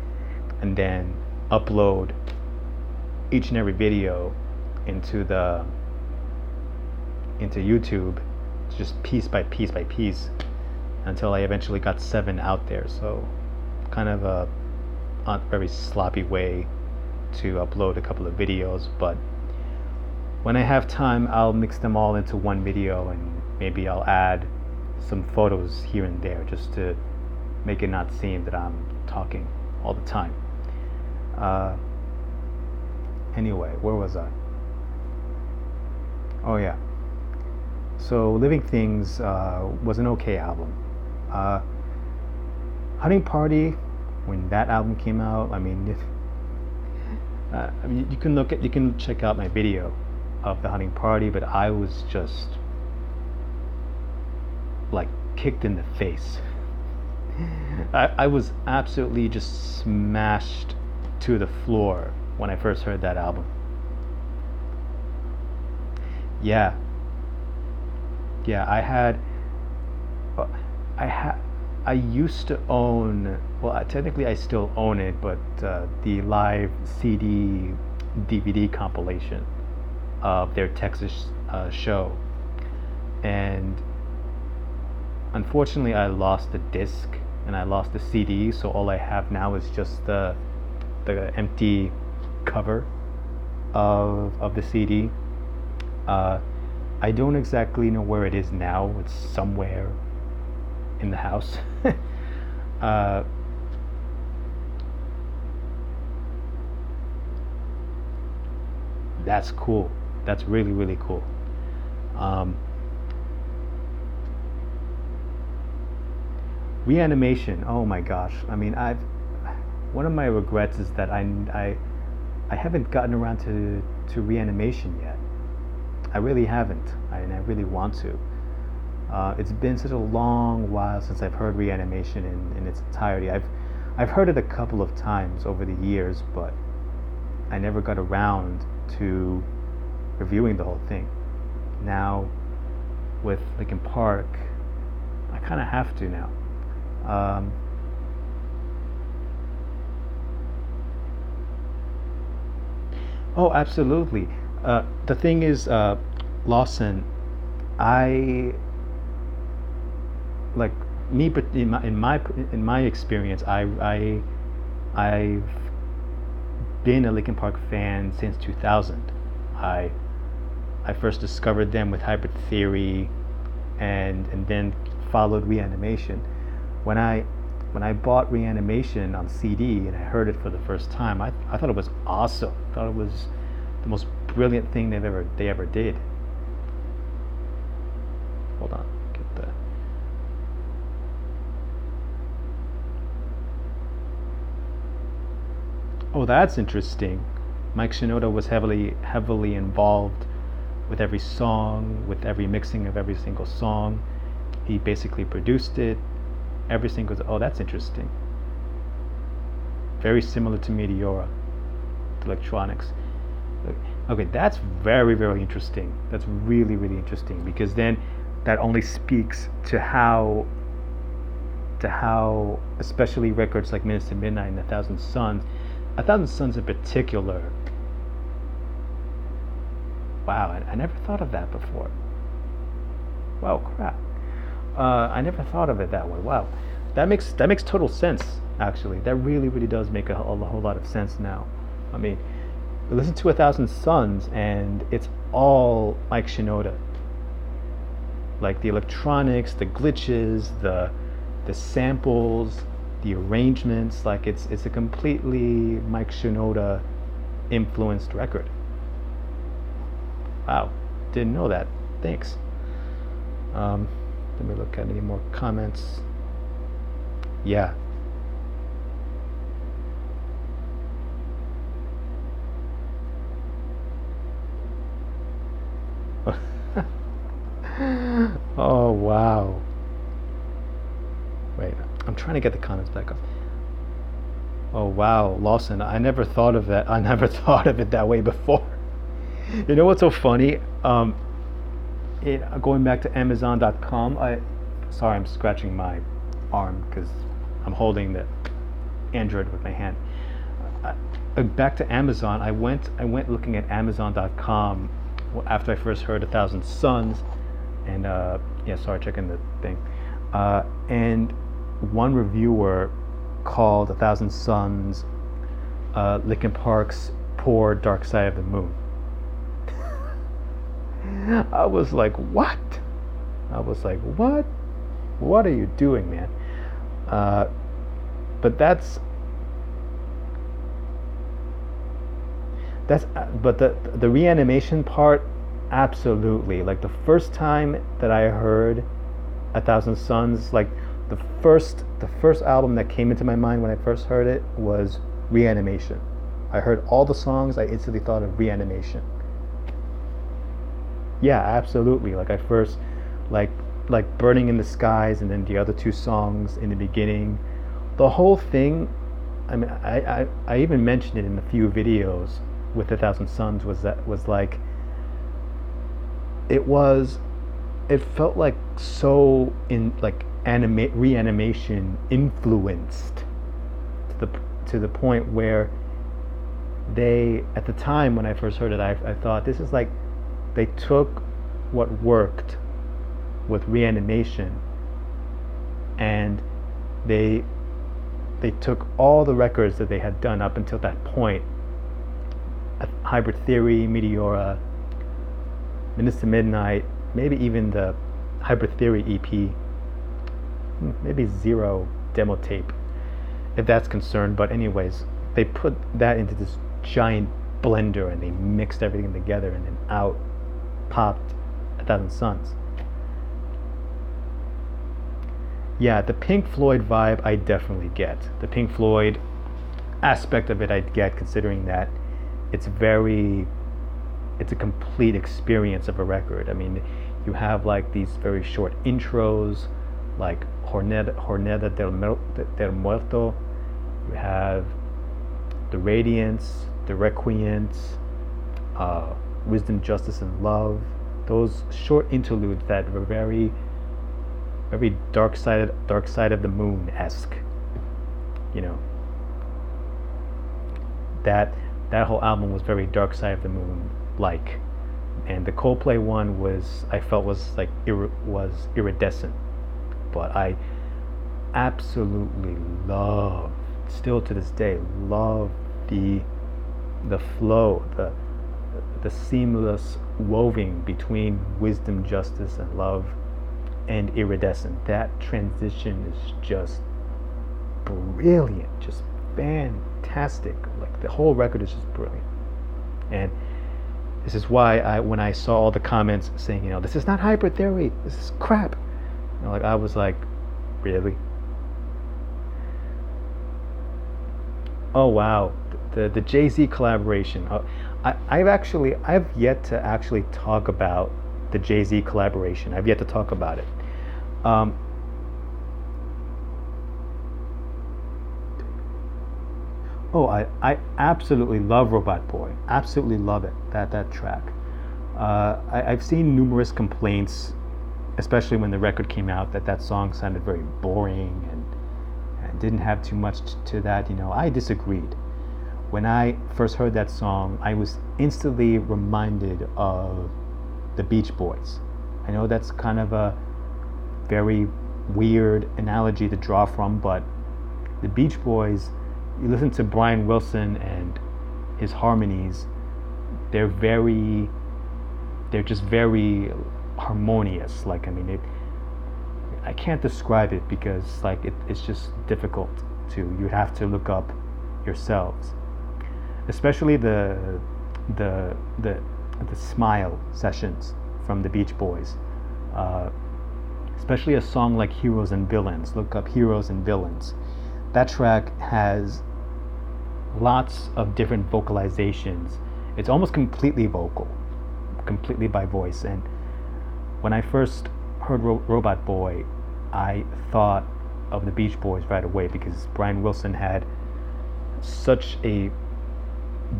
and then upload each and every video into YouTube, just piece by piece by piece, until I eventually got 7 out there. So kind of a very sloppy way to upload a couple of videos, but when I have time, I'll mix them all into one video, and maybe I'll add some photos here and there just to make it not seem that I'm talking all the time. Anyway, where was I? Oh yeah. So Living Things was an okay album. Hunting Party, when that album came out, I mean, you can check out my video of the Hunting Party, but I was just like kicked in the face. I was absolutely just smashed to the floor when I first heard that album. Yeah, yeah, I had, I used to own, well, technically I still own it, but the live CD DVD compilation of their Texas show, and unfortunately I lost the disc and I lost the CD, so all I have now is just the empty cover of the CD. I don't exactly know where it is now. It's somewhere in the house. That's cool. That's really, really cool. Um, Reanimation. Oh my gosh. I mean, one of my regrets is that I haven't gotten around to Reanimation yet. I really haven't, and I really want to. It's been such a long while since I've heard Reanimation in its entirety. I've heard it a couple of times over the years, but I never got around to reviewing the whole thing. Now, with Linkin Park, I kind of have to now. Oh, absolutely. The thing is, Lawson, I like me, but in my experience, I've been a Linkin Park fan since 2000. I I first discovered them with Hybrid Theory, and then followed Reanimation. When I bought Reanimation on CD and I heard it for the first time, I thought it was awesome. I thought it was the most brilliant thing they ever did. Hold on, get that. Oh, that's interesting. Mike Shinoda was heavily involved with every song, with every mixing of every single song. He basically produced it. Every single. Oh, that's interesting. Very similar to Meteora, the electronics. Okay, that's very interesting. That's really interesting, because then that only speaks to how especially records like Minutes to Midnight and A Thousand Suns in particular. Wow, I never thought of that before. Wow, crap. I never thought of it that way. Wow, that makes total sense. Actually, that really does make a whole lot of sense now. I mean, listen to 1,000 Suns, and it's all Mike Shinoda. Like the electronics, the glitches, the samples, the arrangements. Like it's a completely Mike Shinoda influenced record. Wow, didn't know that. Thanks. Let me look at any more comments. Yeah. Oh wow. Wait, I'm trying to get the comments back up. Oh wow, Lawson, I never thought of that. I never thought of it that way before. You know what's so funny? Going back to Amazon.com, sorry, I'm scratching my arm because I'm holding the Android with my hand. Back to Amazon, I went looking at Amazon.com after I first heard 1,000 Suns, and yeah, sorry, checking the thing, and one reviewer called 1,000 Suns Linkin Park's Poor Dark Side of the Moon. I was like, what? What are you doing, man? But but the reanimation part, absolutely. Like the first time that I heard 1,000 Suns, like the first album that came into my mind when I first heard it was Reanimation. I heard all the songs, I instantly thought of Reanimation. Yeah, absolutely. Like I first like Burning in the Skies, and then the other two songs in the beginning. The whole thing, I mean, I even mentioned it in a few videos with 1,000 Suns, was like it felt like so in like Reanimation influenced to the point where they, at the time when I first heard it, I thought this is like they took what worked with Reanimation and they took all the records that they had done up until that point, Hybrid Theory, Meteora, Minutes to Midnight, maybe even the Hybrid Theory EP, maybe Zero demo tape, if that's concerned. But anyways, they put that into this giant blender and they mixed everything together, and then out popped 1,000 Suns. Yeah, the Pink Floyd vibe I definitely get. The Pink Floyd aspect of it I get, considering that it's a complete experience of a record. I mean, you have like these very short intros, like Jornada del Muerto. You have the Radiance, the Requients, Wisdom, Justice, and Love. Those short interludes that were very dark side of the moon-esque. You know, that whole album was very Dark Side of the Moon like, and the Coldplay one was like iridescent. But I absolutely love, still to this day, love the flow, the seamless woving between Wisdom, Justice, and Love and Iridescent. That transition is just brilliant, just fantastic. Like the whole record is just brilliant. And this is why when I saw all the comments saying, this is not Hybrid Theory, this is crap, like I was like, really? Oh wow, the Jay-Z collaboration. I've yet to actually talk about the Jay-Z collaboration. I've yet to talk about it. I absolutely love Robot Boy. Absolutely love it. That track. I've seen numerous complaints, especially when the record came out, that song sounded very boring and didn't have too much to that. I disagreed. When I first heard that song, I was instantly reminded of the Beach Boys. I know that's kind of a very weird analogy to draw from, but the Beach Boys, you listen to Brian Wilson and his harmonies, they're just very harmonious. Like, I mean, I can't describe it because like it's just difficult to. You have to look up yourselves, especially the Smile sessions from the Beach Boys. Especially a song like Heroes and Villains. Look up Heroes and Villains. That track has lots of different vocalizations. It's almost completely vocal, completely by voice. And when I first heard Robot Boy, I thought of the Beach Boys right away because Brian Wilson had such a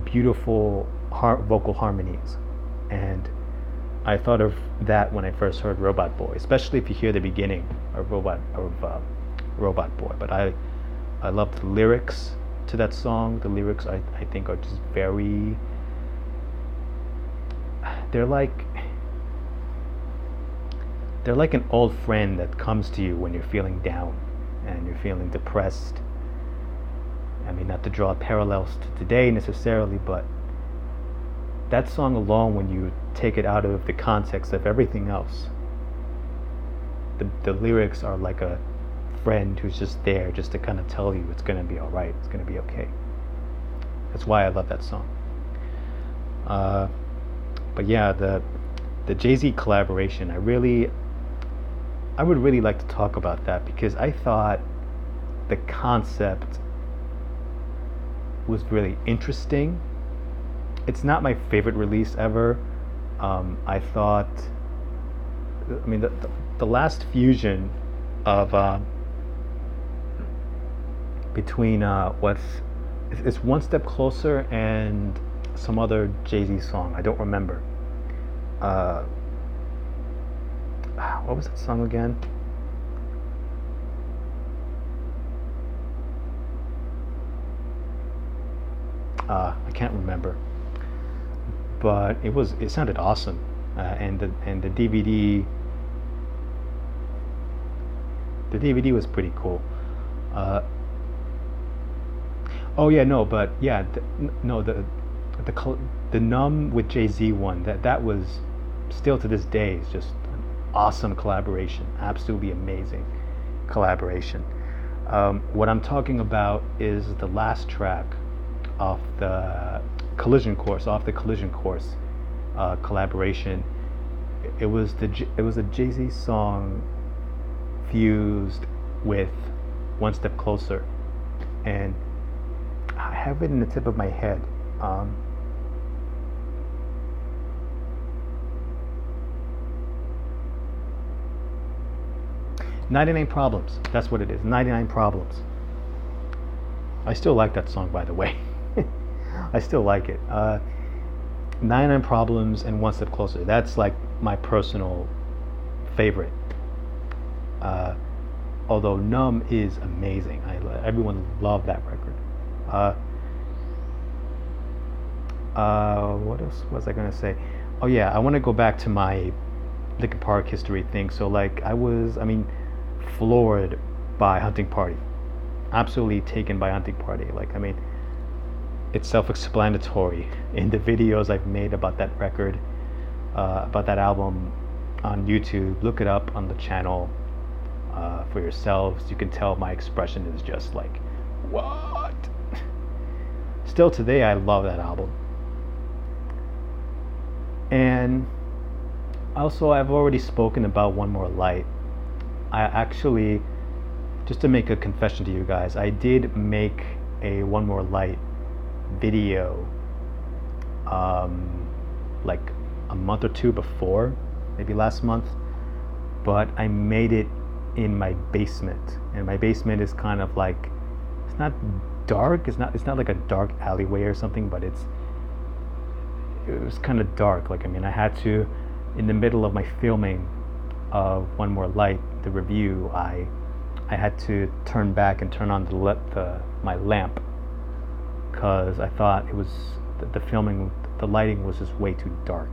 beautiful vocal harmonies, and I thought of that when I first heard Robot Boy, especially if you hear the beginning of Robot Boy. But I love the lyrics to that song. The lyrics I think are just very. They're like an old friend that comes to you when you're feeling down and you're feeling depressed. I mean, not to draw parallels to today necessarily, but that song alone, when you take it out of the context of everything else, the lyrics are like a friend who's just there just to kind of tell you it's going to be all right, it's going to be okay. That's why I love that song. But yeah, the Jay-Z collaboration, I would really like to talk about that because I thought the concept was really interesting. It's not my favorite release ever. I thought, I mean, the last fusion of between it's One Step Closer and some other Jay-Z song. I don't remember. What was that song again? I can't remember. But it sounded awesome, and the DVD was pretty cool. Oh yeah, no, but yeah, the Numb with Jay-Z one, that was still to this day is just an awesome collaboration, absolutely amazing collaboration. What I'm talking about is the last track off the Collision Course collaboration. It was a Jay-Z song fused with One Step Closer, and I have it in the tip of my head. 99 Problems. That's what it is. 99 Problems. I still like that song, by the way. I still like it. 99 Problems and One Step Closer. That's like my personal favorite. Although Numb is amazing. Everyone loved that record. What else was I gonna say? Oh yeah, I want to go back to my Linkin Park history thing. So like floored by Hunting Party. Absolutely taken by Hunting Party. Like, I mean, it's self-explanatory in the videos I've made about that record, about that album on YouTube. Look it up on the channel for yourselves. You can tell my expression is just like, what? Still today, I love that album. And also, I've already spoken about One More Light. I actually, just to make a confession to you guys, I did make a One More Light video like a month or two before, maybe last month, but I made it in my basement, and my basement is kind of like, it's not dark, it's not like a dark alleyway or something, but it was kind of dark. Like, I mean, I had to, in the middle of my filming of One More Light, the review, I had to turn back and turn on my lamp, because I thought it was the lighting was just way too dark,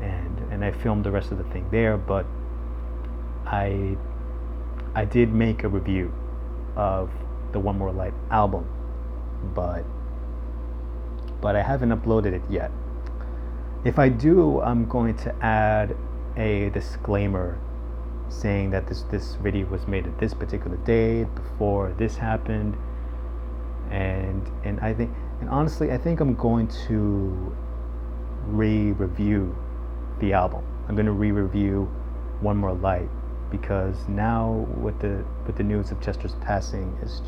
and I filmed the rest of the thing there. But I I did make a review of the One More Light album, but I haven't uploaded it yet. If I do, I'm going to add a disclaimer saying that this video was made at this particular date before this happened, and honestly I think I'm going to re-review the album. I'm going to re-review One More Light, because now with the news of Chester's passing, it's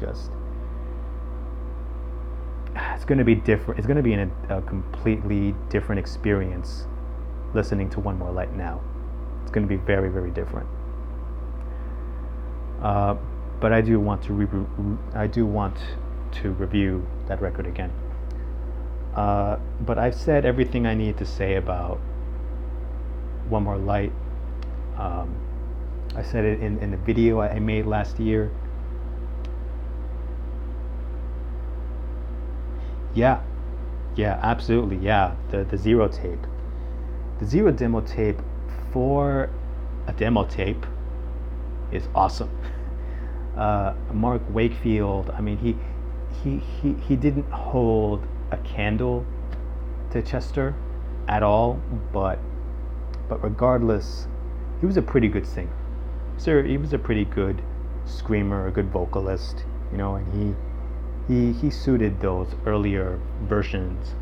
going to be different. It's going to be in a completely different experience listening to One More Light now. It's going to be very, very different. But I do want to review that record again. But I've said everything I need to say about One More Light. I said it in the video I made last year. Yeah, absolutely, yeah. The Zero tape. The Zero demo tape, for a demo tape, is awesome. Mark Wakefield, I mean, he didn't hold a candle to Chester at all, but regardless, he was a pretty good singer. So he was a pretty good screamer, a good vocalist, and he suited those earlier versions,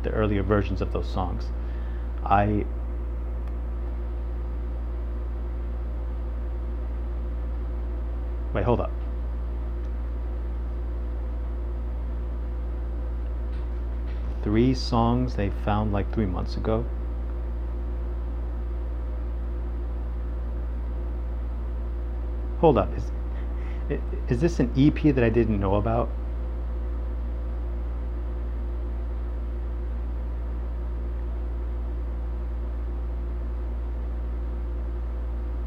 the earlier versions of those songs. Wait, hold up. Three songs they found like 3 months ago. Hold up, is this an EP that I didn't know about?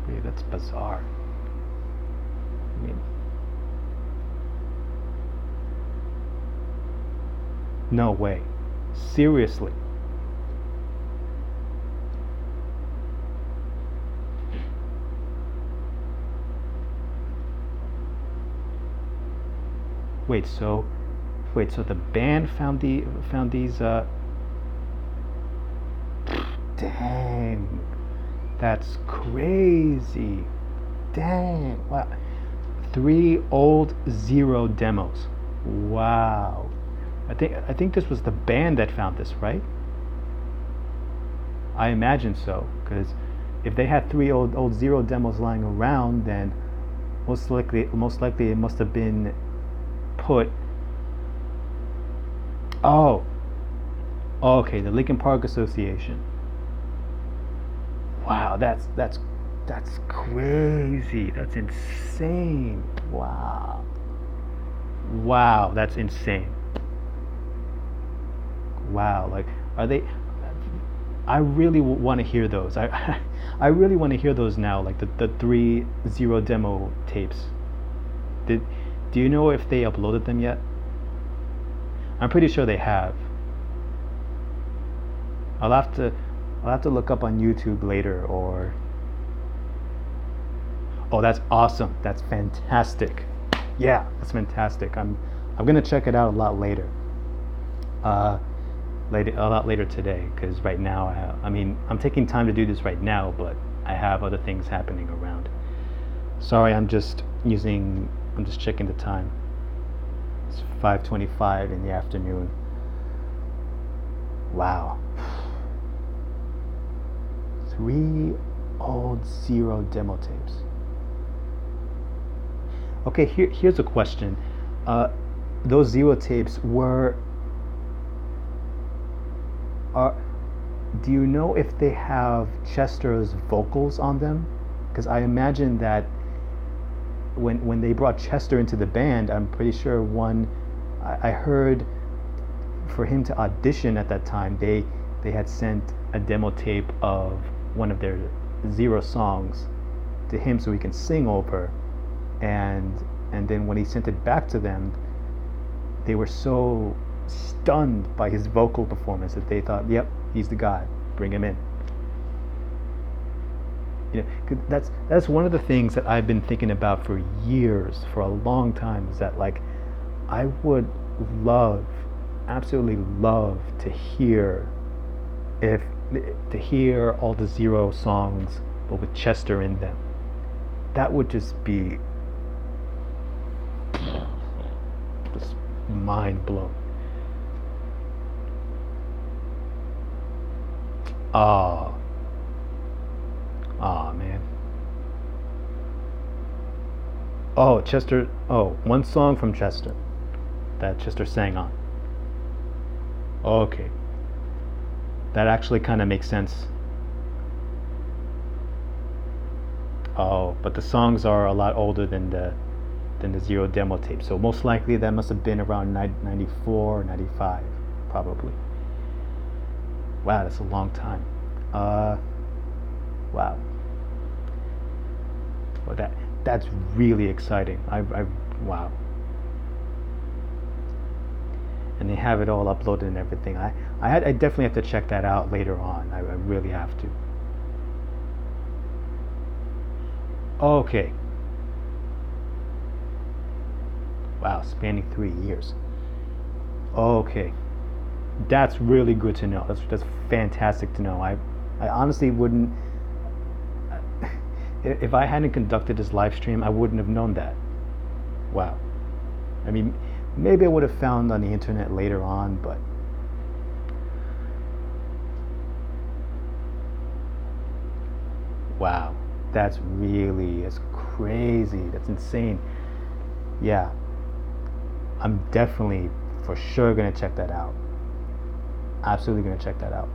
Wait, that's bizarre. I mean, no way. Seriously. Wait, so the band found these dang. That's crazy. Dang. Wow. 3 old Zero demos. Wow. I think this was the band that found this, right? I imagine so, because if they had 3 old Zero demos lying around, then most likely it must have been put. Oh, okay, the Linkin Park Association. Wow, that's crazy. That's insane. Wow, that's insane. Wow, like, are they? I really want to hear those. I really want to hear those now. Like the 3 Zero demo tapes. Do you know if they uploaded them yet? I'm pretty sure they have. I'll have to look up on YouTube later, or. Oh, that's awesome. That's fantastic. Yeah, that's fantastic. I'm gonna check it out a lot later. A lot later today, because right now I'm taking time to do this right now, but I have other things happening around. Sorry, I'm just checking the time. It's 5:25 in the afternoon. Wow. 3 old Zero demo tapes. Okay, here's a question. Those Zero tapes do you know if they have Chester's vocals on them? Because I imagine that when they brought Chester into the band, I'm pretty sure I heard for him to audition at that time, they had sent a demo tape of one of their Zero songs to him so he can sing over, and then when he sent it back to them, they were so stunned by his vocal performance that they thought, yep, he's the guy, bring him in. You know, 'cause that's one of the things that I've been thinking about for years, for a long time, is that like I would love, absolutely love to hear if to hear all the Zero songs but with Chester in them. That would just be just mind blown. Oh, oh man. Oh, Chester. Oh, one song from Chester that Chester sang on. Okay, that actually kind of makes sense. Oh, but the songs are a lot older than the Zero demo tape. So most likely that must have been around 94, 95, probably. Wow, that's a long time. Uh, wow. Well, that's really exciting. Wow. And they have it all uploaded and everything. I definitely have to check that out later on. I really have to. Okay. Wow, spanning 3 years. Okay, that's really good to know. That's fantastic to know. I honestly wouldn't. If I hadn't conducted this live stream, I wouldn't have known that. Wow. I mean, maybe I would have found on the internet later on, but wow, that's crazy. That's insane. Yeah, I'm definitely for sure gonna check that out. Absolutely gonna check that out.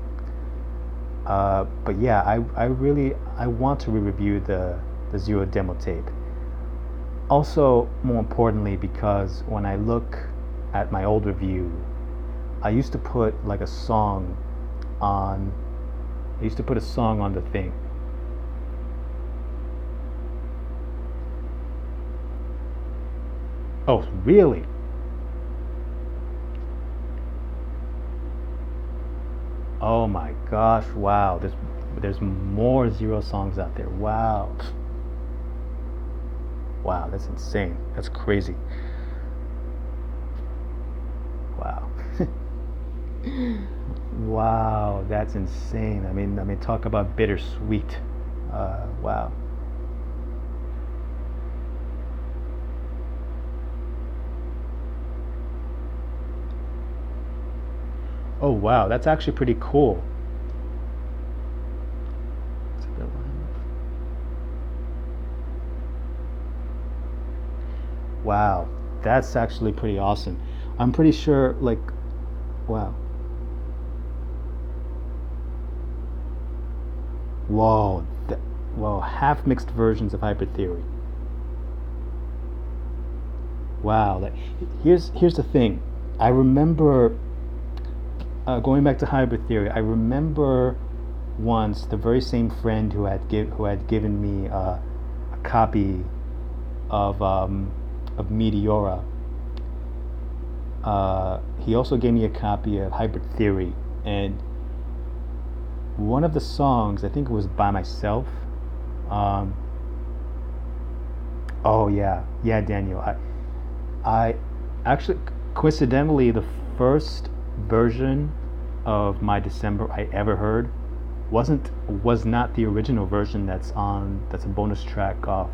But yeah, I want to re-review the Zero demo tape. Also, more importantly, because when I look at my old review, I used to put like a song on. I used to put a song on the thing. Oh, really? Oh my gosh! Wow, there's more Zero songs out there. Wow, wow, that's insane. That's crazy. Wow, wow, that's insane. I mean, talk about bittersweet. Wow. Oh wow, that's actually pretty cool. Wow, that's actually pretty awesome. I'm pretty sure, like, wow. Whoa, whoa, half mixed versions of Hybrid Theory. Wow, like, here's the thing. I remember going back to Hybrid Theory. I remember once the very same friend who had given me a copy of Meteora. He also gave me a copy of Hybrid Theory, and one of the songs, I think it was By Myself. Um, oh yeah, Daniel. I actually, coincidentally, the first version of My December I ever heard was not the original version that's a bonus track off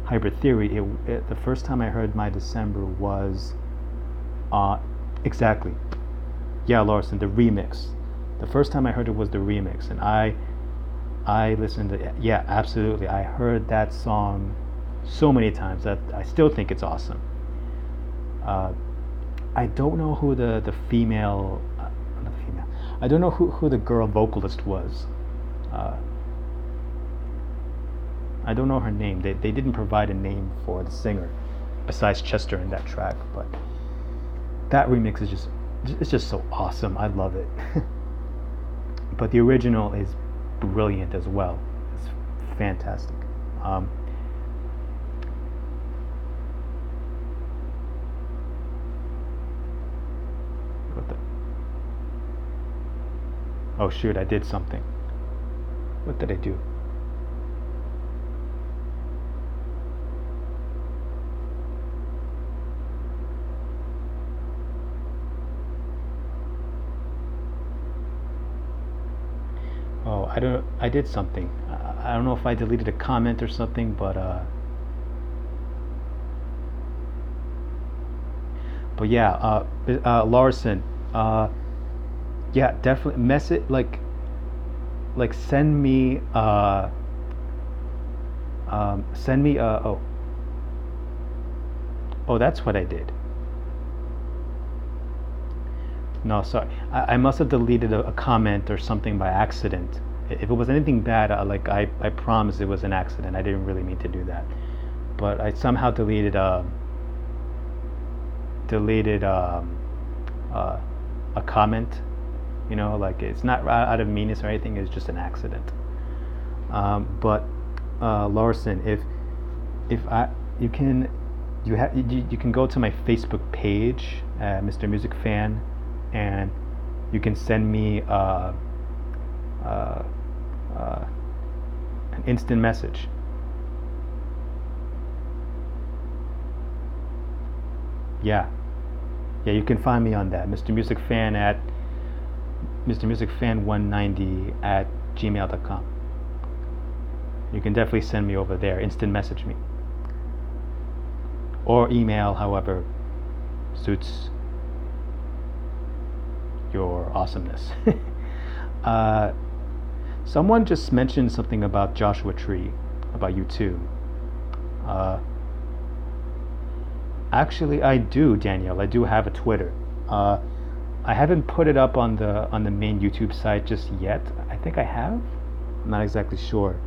Hybrid Theory. The first time I heard My December was exactly, yeah, Larson, the remix. The first time I heard it was the remix, and I listened to, yeah, absolutely. I heard that song so many times that I still think it's awesome. Uh, I don't know who the female, not the female. I don't know who the girl vocalist was. Uh, I don't know her name. They didn't provide a name for the singer, besides Chester in that track. But that remix is just so awesome. I love it. But the original is brilliant as well. It's fantastic. What the? Oh shoot! I did something. What did I do? I did something. I don't know if I deleted a comment or something, but yeah, Larson, yeah, definitely message like send me oh, that's what I did. No, sorry. I must have deleted a comment or something by accident. If it was anything bad, I promise it was an accident. I didn't really mean to do that. But I somehow deleted uh, a comment. You know, like it's not out of meanness or anything. It's just an accident. But Larson, if I you can you can go to my Facebook page, Mr. Music Fan, and you can send me uh, an instant message. Yeah, yeah, you can find me on that, Mr. Music Fan at Mr. Music Fan 190 at gmail.com. You can definitely send me over there, instant message me, or email, however suits your awesomeness. uh, Someone just mentioned something about Joshua Tree, about you too. Uh, Actually, I do, Danielle. I do have a Twitter. Uh, I haven't put it up on the main YouTube site just yet. I think I have. I'm not exactly sure.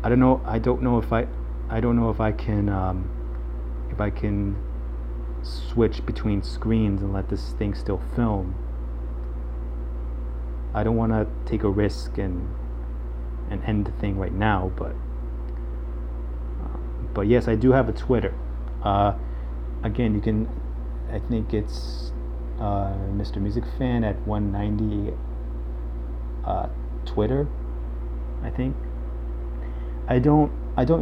I don't know. I don't know if I can switch between screens and let this thing still film. I don't want to take a risk and end the thing right now, but yes, I do have a Twitter. Again, you can. I think it's Mr. Music Fan at 190 Twitter. I think. I don't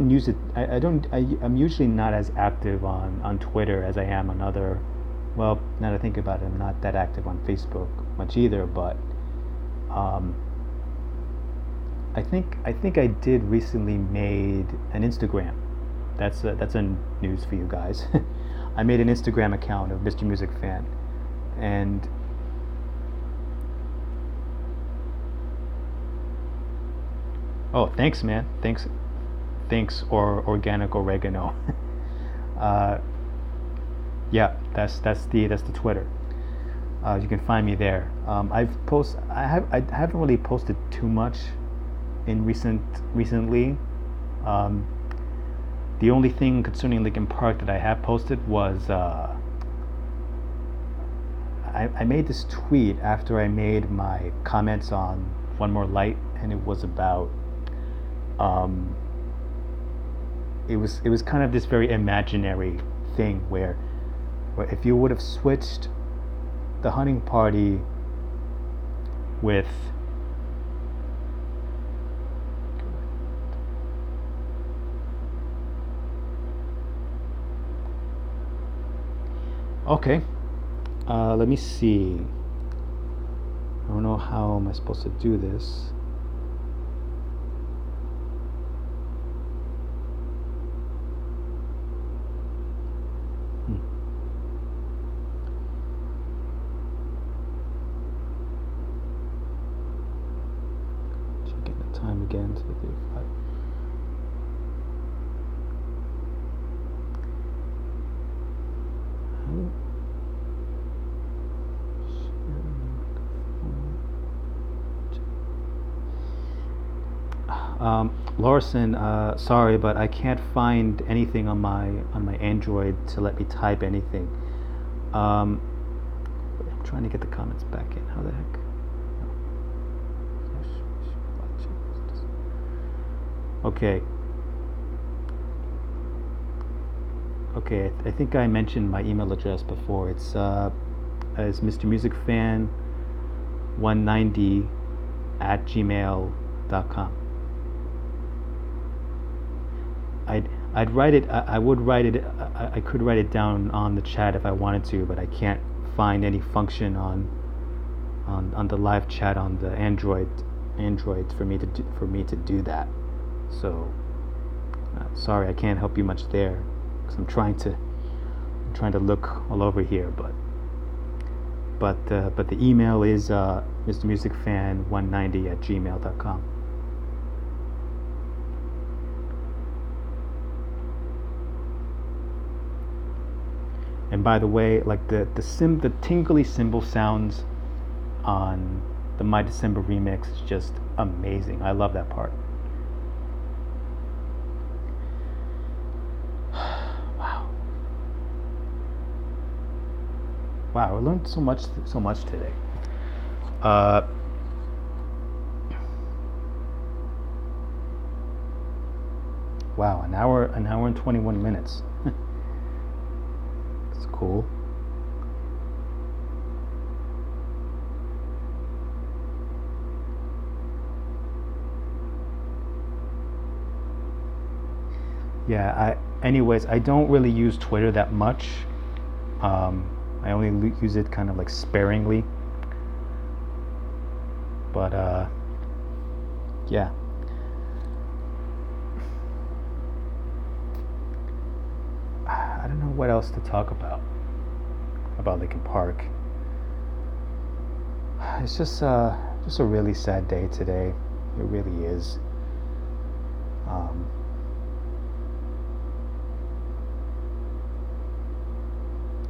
use it. I'm usually not as active on Twitter as I am on other. Well, now that I think about it, I'm not that active on Facebook much either. But I think I did recently made an Instagram. That's a news for you guys. I made an Instagram account of Mr. Music Fan, and oh, thanks, man. Thanks, or organic oregano. uh, yeah, that's the Twitter. You can find me there. I haven't really posted too much in recently. Um, the only thing concerning Linkin Park that I have posted was I made this tweet after I made my comments on One More Light, and it was about it was kind of this very imaginary thing where if you would have switched the hunting party with okay, let me see. I don't know how am I supposed to do this. Checking the time again to the 5. Larson, sorry, but I can't find anything on my Android to let me type anything. I'm trying to get the comments back in. How the heck? Okay. Okay, I think I mentioned my email address before. It's Mr. Music Fan 190 at gmail.com. I'd write it. I would write it. I could write it down on the chat if I wanted to, but I can't find any function on the live chat on the Android Android for me to do that. So sorry, I can't help you much there, because I'm trying to look all over here, but the email is mrmusicfan190@gmail.com. And by the way, like the tingly cymbal sounds on the My December remix is just amazing. I love that part. Wow, I learned so much today. Wow, an hour and 21 minutes. It's cool. Yeah, anyways, I don't really use Twitter that much. I only use it kind of like sparingly. But yeah. I don't know what else to talk about Linkin Park. It's just a really sad day today. It really is.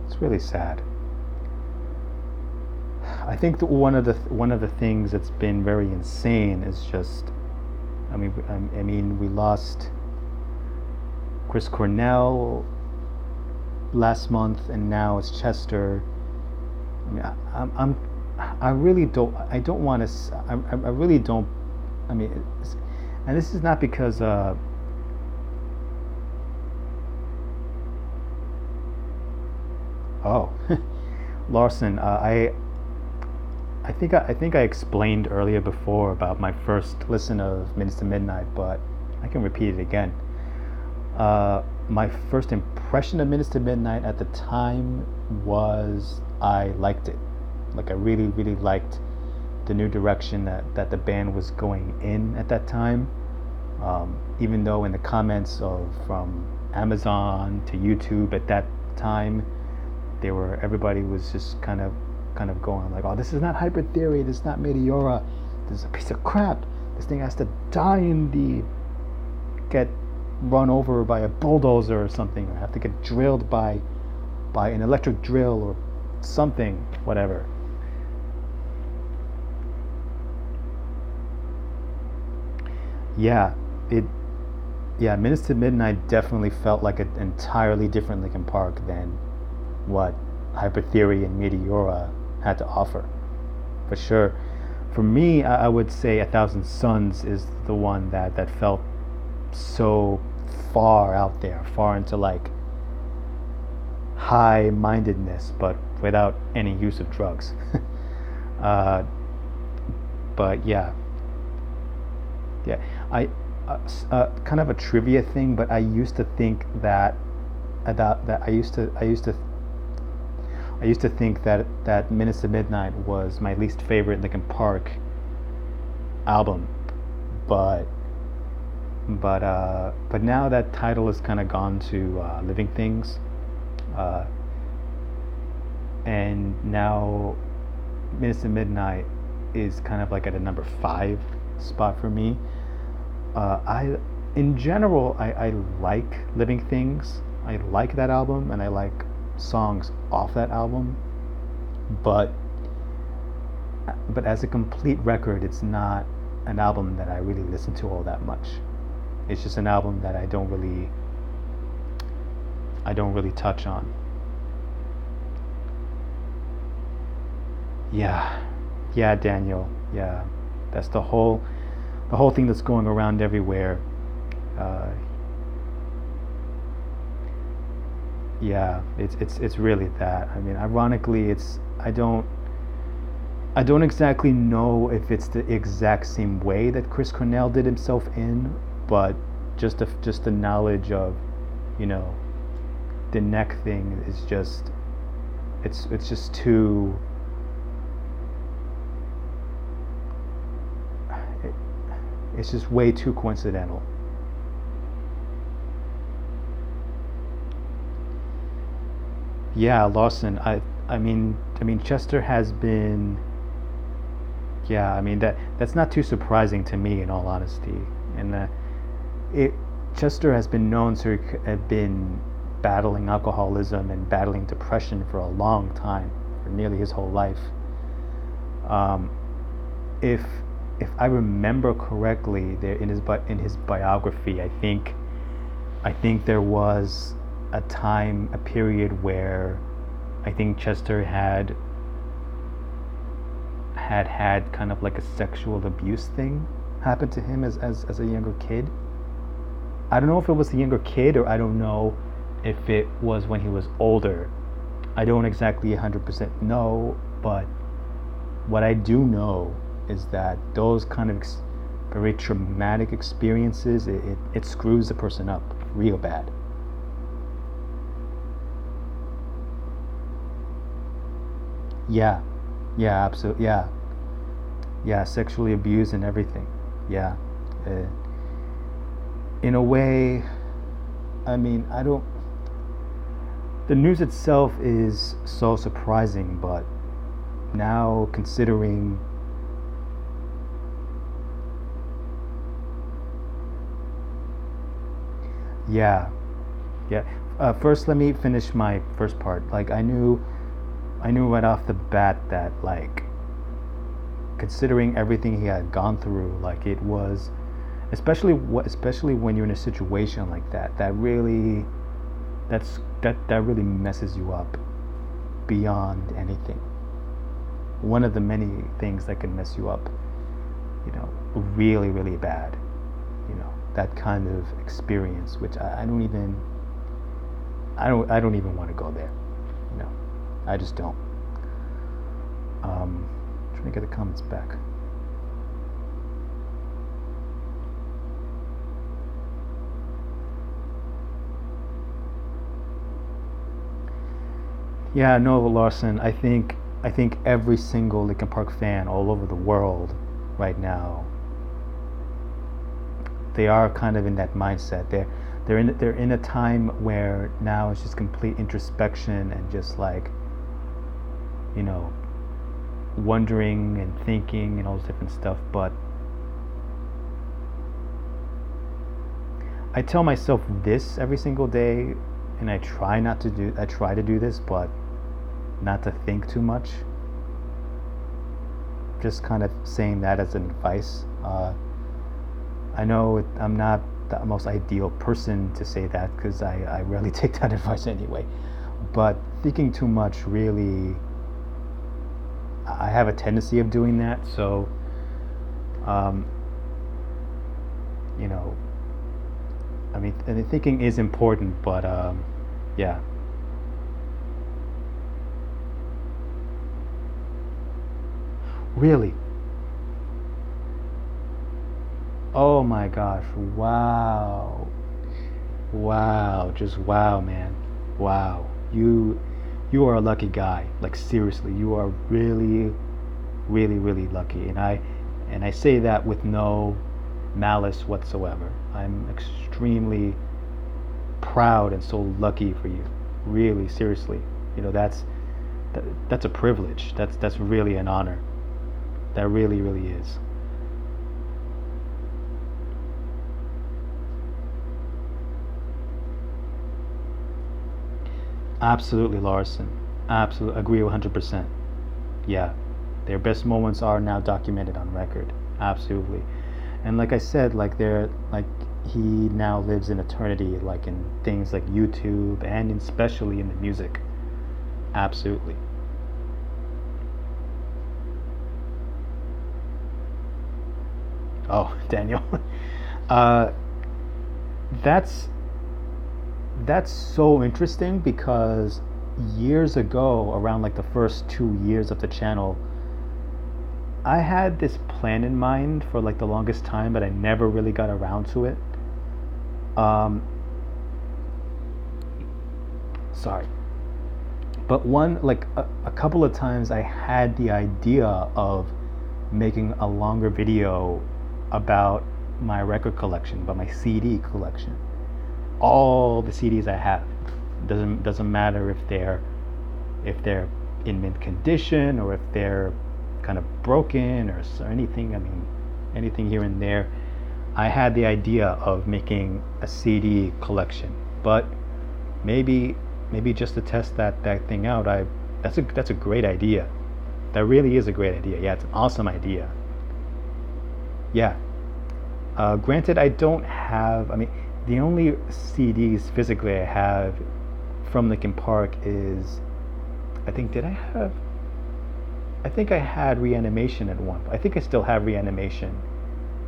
It's really sad. I think that one of the things that's been very insane is just, I mean, we lost Chris Cornell last month, and now it's Chester. I mean, I really don't want to. I really don't. I mean, and this is not because. Oh, Larson. I think I explained earlier before about my first listen of Minutes to Midnight, but I can repeat it again. My first impression of Minutes to Midnight at the time was I liked it. Like, I really, really liked the new direction that the band was going in at that time. Even though in the comments from Amazon to YouTube at that time, everybody was just kind of going like, oh, this is not Hybrid Theory, this is not Meteora, this is a piece of crap. This thing has to die get run over by a bulldozer or something, or have to get drilled by an electric drill or something, whatever. Yeah, Minutes to Midnight definitely felt like an entirely different Linkin Park than what Hybrid Theory and Meteora had to offer, for sure. For me, I would say 1,000 Suns is the one that felt so far out there, far into like high-mindedness, but without any use of drugs. But yeah, I kind of a trivia thing, but I used to think that I used to think that Minutes to Midnight was my least favorite Linkin Park album, but now that title has kind of gone to Living Things, and now Minutes to Midnight is kind of like at a number 5 spot for me. In general, I like Living Things. I like that album, and I like songs off that album, but as a complete record, it's not an album that I really listen to all that much. It's just an album that I don't really touch on. Yeah, Daniel. Yeah, that's the whole thing that's going around everywhere. Yeah, it's really that. I mean, ironically, I don't exactly know if it's the exact same way that Chris Cornell did himself in, but just the knowledge of, the neck thing is just, it's just too. It's just way too coincidental. Yeah, Lawson. I mean, Chester has been. Yeah, I mean that's not too surprising to me, in all honesty. And it Chester has been known to have been battling alcoholism and battling depression for a long time, for nearly his whole life. Um, if if I remember correctly, there in his biography, I think there was a period where I think Chester had kind of like a sexual abuse thing happen to him as a younger kid. I don't know if it was the younger kid, or I don't know if it was when he was older. I don't exactly 100% know, but what I do know is that those kind of very traumatic experiences, it screws the person up real bad. Yeah, yeah, absolutely, yeah, yeah, sexually abused and everything. Yeah, uh, in a way, I mean, I don't. The news itself is so surprising, but now considering, yeah, yeah. First, let me finish my first part. Like I knew right off the bat that, like, considering everything he had gone through, like it was, especially when you're in a situation like that, that really messes you up beyond anything. One of the many things that can mess you up, really, really bad. That kind of experience, which I don't even want to go there. You know, I just don't. Trying to get the comments back. Yeah, no, Larson. I think every single Linkin Park fan all over the world right now, they are kind of in that mindset. They're in a time where now it's just complete introspection and just like, you know wondering and thinking and all this different stuff. But I tell myself this every single day, and I try to do this, but not to think too much. Just kind of saying that as an advice. I know I'm not the most ideal person to say that, because I rarely take that advice anyway. But thinking too much, really, I have a tendency of doing that. So, um, you know, I mean, and thinking is important, but yeah. Really? Oh my gosh! Wow! Wow! Just wow, man! Wow! You are a lucky guy. Like, seriously, you are really, really, really lucky. And I say that with no malice whatsoever. I'm extremely proud and so lucky for you. Really, seriously. That's a privilege. That's really an honor. That really, really is. Absolutely, Larson. Absolutely agree 100%. Yeah. Their best moments are now documented on record. Absolutely. And like I said, like he now lives in eternity, like in things like YouTube, and especially in the music. Absolutely. Oh, Daniel. uh, that's that's so interesting, because years ago, around like the first 2 years of the channel, I had this plan in mind for like the longest time, but I never really got around to it. Um, Sorry. But a couple of times I had the idea of making a longer video about my record collection, but my CD collection. All the CDs I have. Doesn't matter if they're in mint condition or if they're kind of broken or anything. I mean, anything here and there. I had the idea of making a CD collection, but maybe just to test that thing out, that's a great idea. That really is a great idea. Yeah, it's an awesome idea. Yeah. Granted, I don't have. I mean, the only CDs physically I have from Linkin Park is, I think, did I have? I think I had Reanimation at one. I think I still have Reanimation,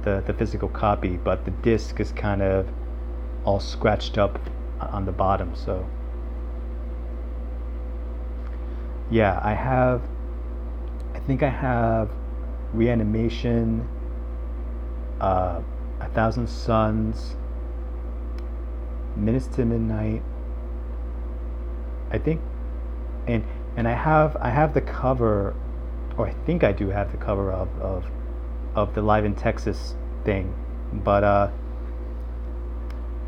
the physical copy, but the disc is kind of all scratched up on the bottom. So yeah, I think I have Reanimation, 1,000 Suns, Minutes to Midnight. I think, and I have the cover, or I think I do have the cover of the Live in Texas thing, but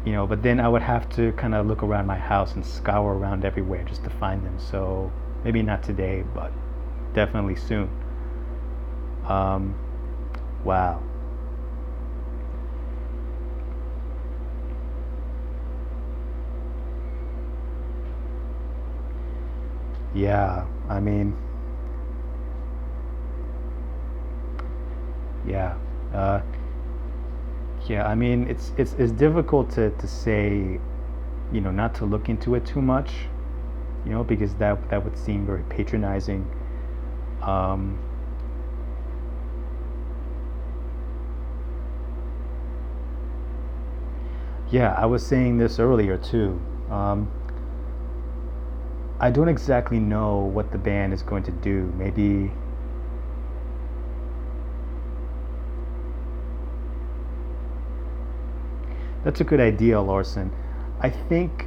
but then I would have to kind of look around my house and scour around everywhere just to find them. So maybe not today, but definitely soon. Wow. Yeah, I mean, yeah, yeah. I mean, it's difficult to say, not to look into it too much, because that would seem very patronizing. Um, yeah, I was saying this earlier too. I don't exactly know what the band is going to do. Maybe that's a good idea, Larson. I think,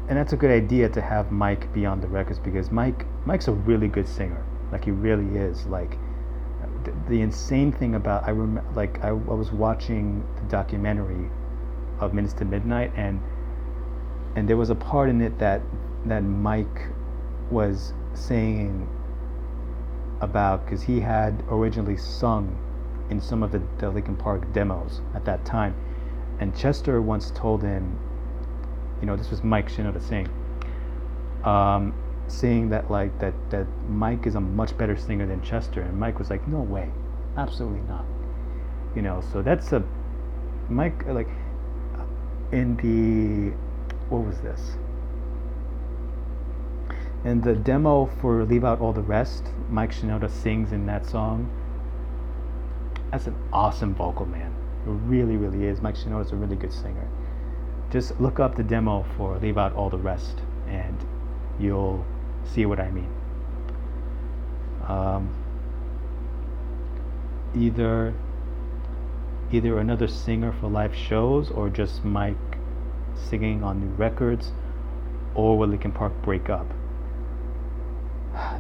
and that's a good idea to have Mike be on the records, because Mike's a really good singer. Like, he really is. Like, the insane thing about, I remember, like, I was watching the documentary of Minutes to Midnight, and there was a part in it that Mike was saying about, because he had originally sung in some of the Linkin Park demos at that time, and Chester once told him, this was Mike Shinoda saying that, like, that Mike is a much better singer than Chester, and Mike was like, no way, absolutely not. So that's a Mike, like, in the, what was this? And the demo for Leave Out All the Rest, Mike Shinoda sings in that song. That's an awesome vocal, man. It really, really is. Mike Shinoda's a really good singer. Just look up the demo for Leave Out All the Rest, and you'll see what I mean. Either another singer for live shows, or just Mike singing on new records, or will Linkin Park break up?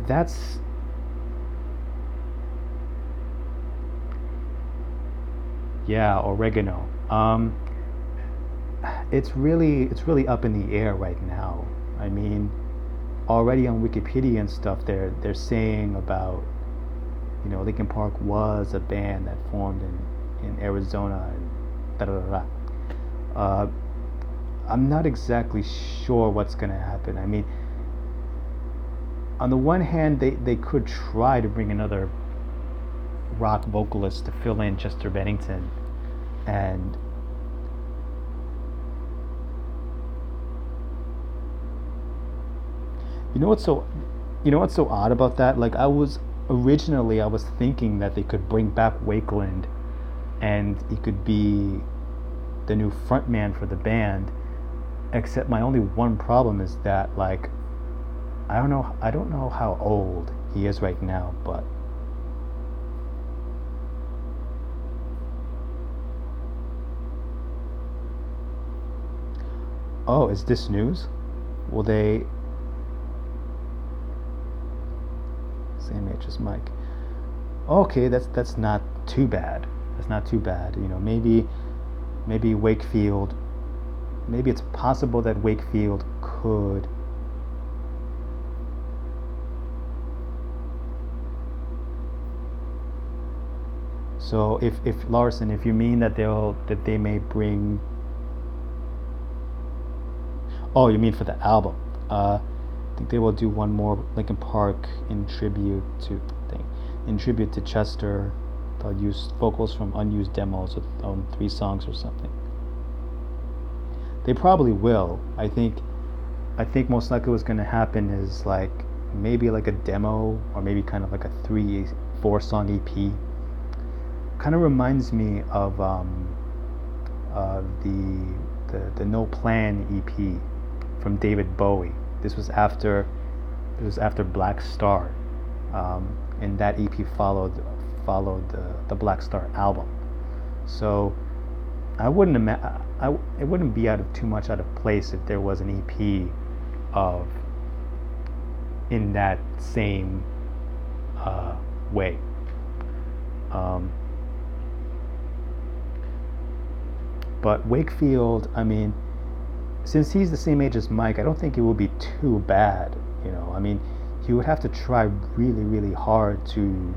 That's, yeah, oregano. It's really up in the air right now. I mean, already on Wikipedia and stuff, they're saying about, Linkin Park was a band that formed in Arizona, and da da da da. I'm not exactly sure what's gonna happen. I mean, on the one hand, they could try to bring another rock vocalist to fill in Chester Bennington, and what's so odd about that? Like, I was thinking that they could bring back Wakeland, and he could be the new frontman for the band. Except my only one problem is that, like, I don't know how old he is right now, but oh, is this news? Will they? Same age as Mike. Okay, that's not too bad. That's not too bad. You know, maybe Wakefield. Maybe it's possible that Wakefield could. So if Larson, if you mean that they may bring. Oh, you mean for the album? I think they will do one more Linkin Park in tribute to Chester. They'll use vocals from unused demos on 3 songs or something. They probably will. I think most likely what's going to happen is like maybe like a demo or maybe kind of like a 3-4 song EP. Kind of reminds me of the No Plan EP from David Bowie. This was after Black Star, and that EP followed the Black Star album. So it wouldn't be too much out of place if there was an EP of in that same way. But Wakefield, I mean, since he's the same age as Mike, I don't think it would be too bad. You know, I mean, he would have to try really, really hard to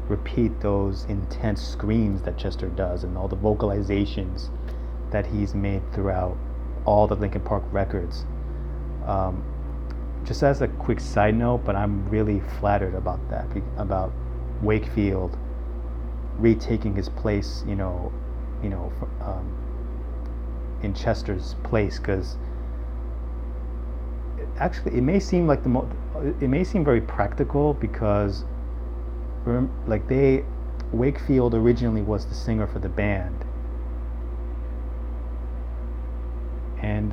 repeat those intense screams that Chester does and all the vocalizations that he's made throughout all the Linkin Park records. Just as a quick side note, but I'm really flattered about that, about Wakefield retaking his place, in Chester's place, because actually it may seem very practical, because Wakefield originally was the singer for the band, and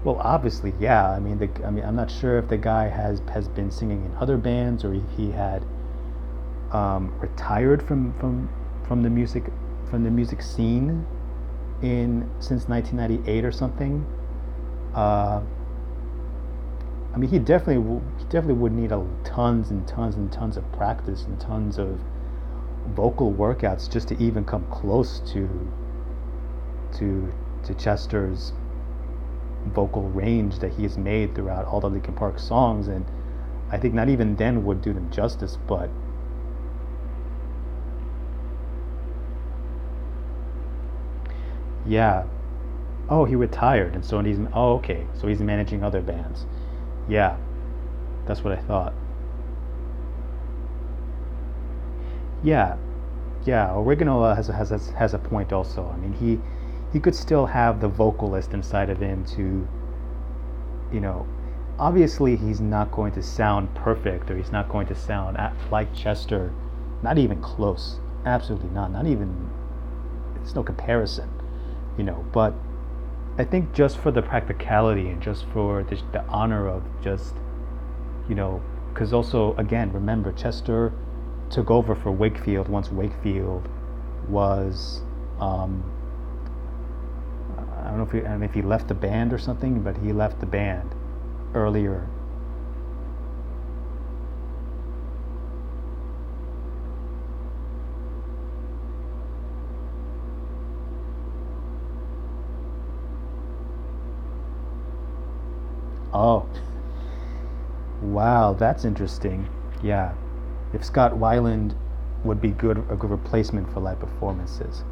well, obviously, yeah. I mean, I'm not sure if the guy has been singing in other bands, or if he had retired from the music scene since 1998 or something. I mean, he definitely would need tons and tons and tons of practice and tons of vocal workouts just to even come close to Chester's vocal range that he has made throughout all the Linkin Park songs, and I think not even then would do them justice. But yeah. Oh, he retired, and so he's okay. So he's managing other bands. Yeah, that's what I thought. Yeah, yeah. Oregano has a point also. I mean, he could still have the vocalist inside of him to, obviously he's not going to sound perfect, or he's not going to sound like Chester, not even close. Absolutely not. Not even. There's no comparison. But I think just for the practicality and just for the honor of just, because also, again, remember, Chester took over for Wakefield once Wakefield was, I don't know if he left the band or something, but he left the band earlier. Oh, wow, that's interesting. Yeah, if Scott Weiland would be a good replacement for live performances.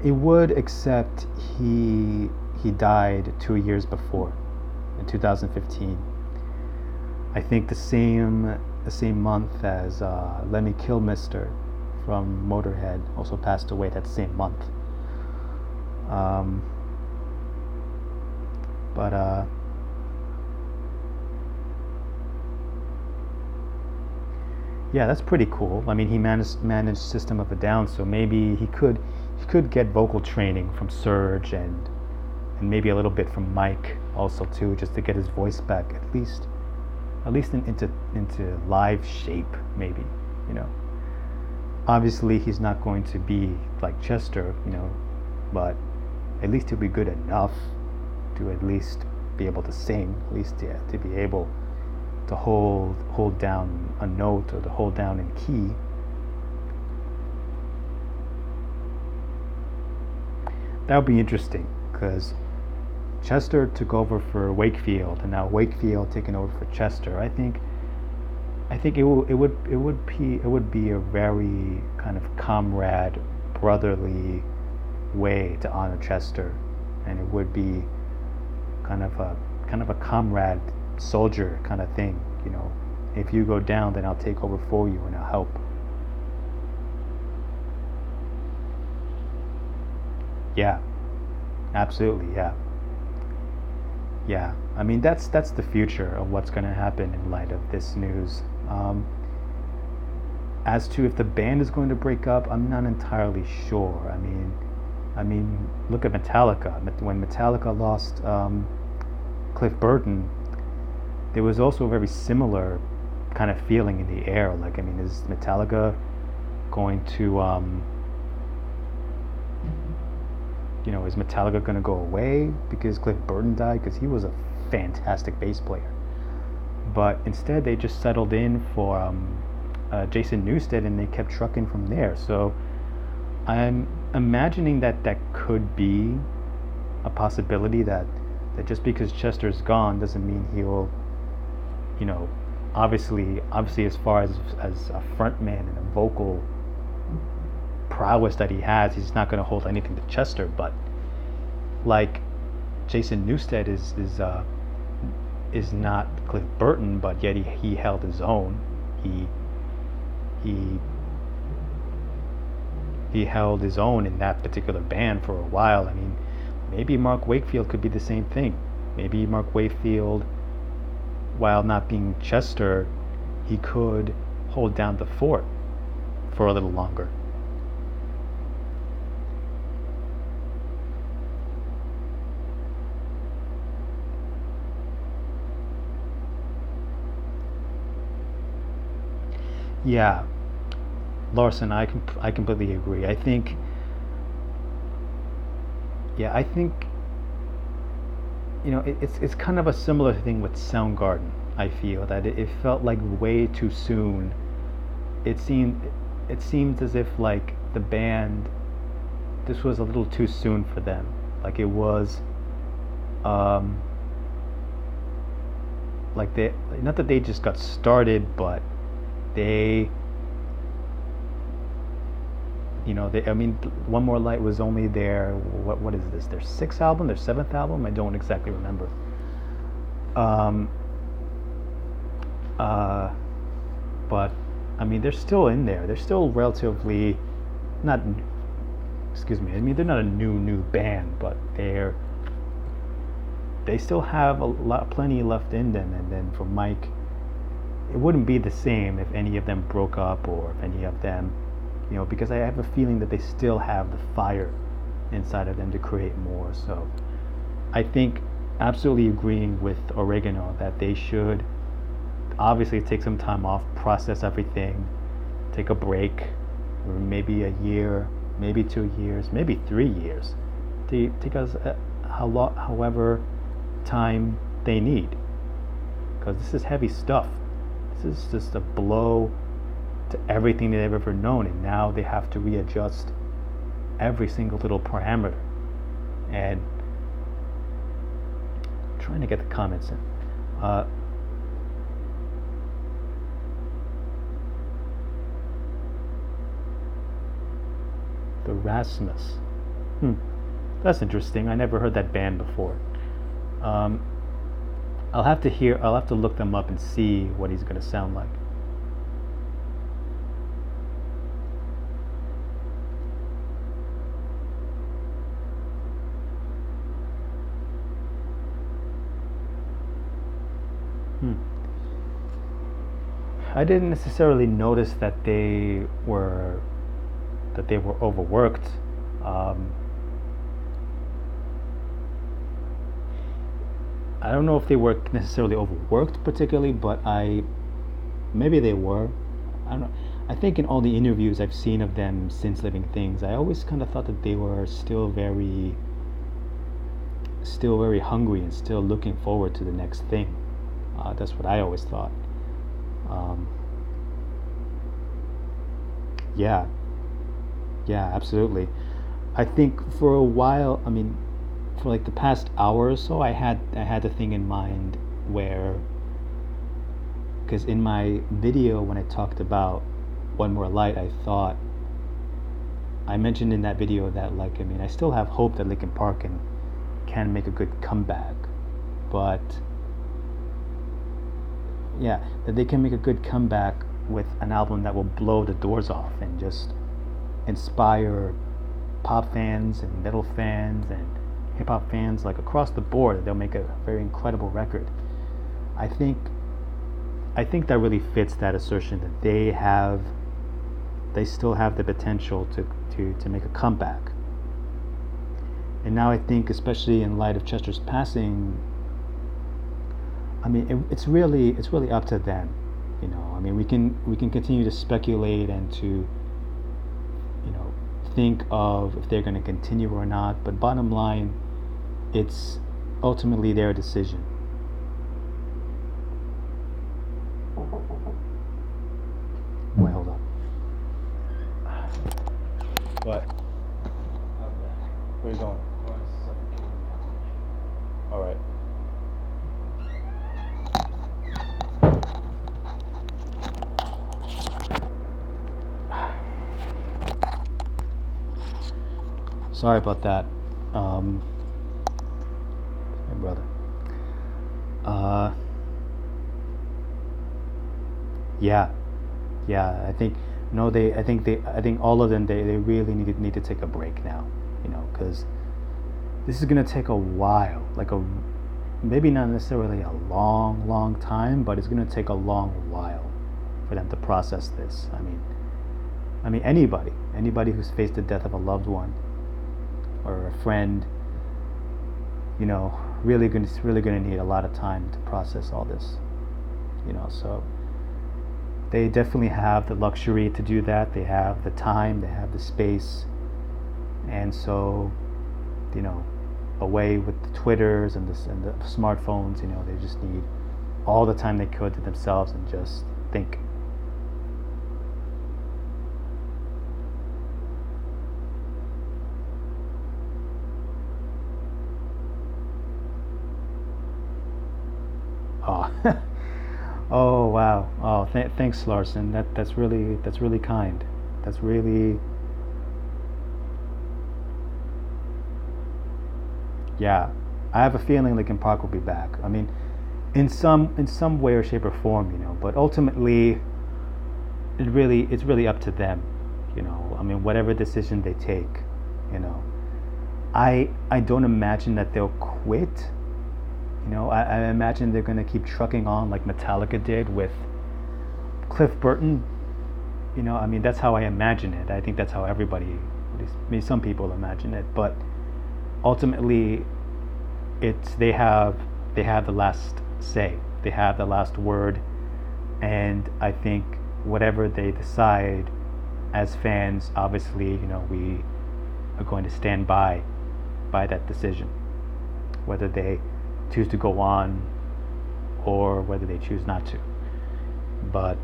It would, except he died 2 years before, in 2015. I think the same month as Lemmy Kilmister from Motorhead also passed away that same month. But yeah, that's pretty cool. I mean, he managed System of a Down, so maybe he could get vocal training from Serge and maybe a little bit from Mike also too, just to get his voice back at least into live shape, maybe. Obviously he's not going to be like Chester, but at least he'll be good enough to at least be able to sing, at least, yeah, to be able to hold down a note or to hold down a key. That would be interesting, because Chester took over for Wakefield, and now Wakefield taking over for Chester. I think it would be a very kind of comrade, brotherly way to honor Chester, and it would be kind of a comrade soldier kind of thing. You know, if you go down, then I'll take over for you and I'll help. Yeah, absolutely. Yeah. I mean, that's the future of what's going to happen in light of this news. As to if the band is going to break up, I'm not entirely sure. I mean, look at Metallica. When Metallica lost Cliff Burton, there was also a very similar kind of feeling in the air. Like, I mean, is Metallica going to is Metallica going to go away because Cliff Burton died? Because he was a fantastic bass player. But instead, they just settled in for Jason Newsted, and they kept trucking from there. So I'm imagining that could be a possibility, that just because Chester's gone doesn't mean he'll, obviously as far as a frontman and a vocal prowess that he has, he's not going to hold anything to Chester. But like Jason Newsted is not Cliff Burton, but yet he held his own. He held his own in that particular band for a while. I mean, maybe Mark Wakefield could be the same thing. Maybe Mark Wakefield, while not being Chester, he could hold down the fort for a little longer. Yeah, Larson, I completely agree. I think it's kind of a similar thing with Soundgarden. I feel that it felt like way too soon. It seemed as if like the band, this was a little too soon for them. Like it was, like they, not that they just got started, but they, I mean, One More Light was only their, what is this, their 6th album, their 7th album? I don't exactly remember. But I mean, they're still in there. They're still relatively not. Excuse me. I mean, they're not a new band, but they still have plenty left in them. And then for Mike, it wouldn't be the same if any of them broke up, or if any of them, because I have a feeling that they still have the fire inside of them to create more. So I think, absolutely agreeing with Oregano, that they should obviously take some time off, process everything, take a break, maybe a year, maybe 2 years, maybe 3 years, take us however time they need, because this is heavy stuff. This is just a blow to everything they've ever known, and now they have to readjust every single little parameter. And I'm trying to get the comments in. The Rasmus. That's interesting. I never heard that band before. I'll have to look them up and see what he's gonna sound like. I didn't necessarily notice that they were overworked. I don't know if they were necessarily overworked particularly, but maybe they were. I don't know. I think in all the interviews I've seen of them since Living Things, I always kind of thought that they were still very hungry and still looking forward to the next thing. That's what I always thought. Um, yeah, yeah, absolutely. I think for a while, I mean, for like the past hour or so, I had the thing in mind where, because in my video when I talked about One More Light, I mentioned in that video that, like, I mean, I still have hope that Linkin Park can make a good comeback, but yeah, that they can make a good comeback with an album that will blow the doors off and just inspire pop fans and metal fans and hip hop fans, like across the board. They'll make a very incredible record. I think I think that really fits that assertion that they still have the potential to make a comeback. And now I think, especially in light of Chester's passing, I mean, it's really up to them. I mean, we can continue to speculate and to think of if they're going to continue or not. But bottom line, it's ultimately their decision. Wait, hold on. What? Where are you going? All right. Sorry about that. My brother. Uh, yeah, yeah. I think no. I think all of them. They really need to take a break now. Because this is gonna take a while. Like maybe not necessarily a long time, but it's gonna take a long while for them to process this. I mean, anybody who's faced the death of a loved one or a friend, really gonna need a lot of time to process all this. So they definitely have the luxury to do that. They have the time, they have the space, and so, away with the Twitters and the smartphones, they just need all the time they could to themselves and just think. Oh, oh wow. Oh, thanks, Larson. That's really kind. That's really, yeah. I have a feeling Linkin Park will be back. I mean, in some way or shape or form, But ultimately, it's really up to them. I mean, whatever decision they take, you know. I don't imagine that they'll quit. I imagine they're gonna keep trucking on like Metallica did with Cliff Burton. I mean, that's how I imagine it. I think that's how everybody, at least maybe some people, imagine it. But ultimately, they have the last say. They have the last word, and I think whatever they decide, as fans, obviously, we are going to stand by that decision, whether they choose to go on or whether they choose not to. But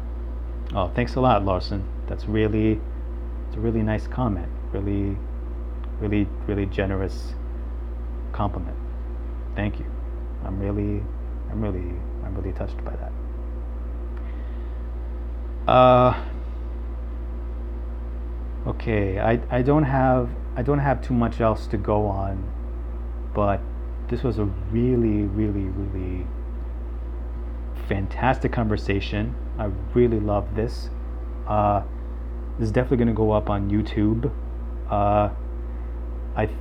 oh, thanks a lot, Larson. It's a really nice comment. Really generous compliment. Thank you. I'm really touched by that. Okay, I don't have too much else to go on, but this was a really fantastic conversation. I really love this. This is definitely going to go up on YouTube. I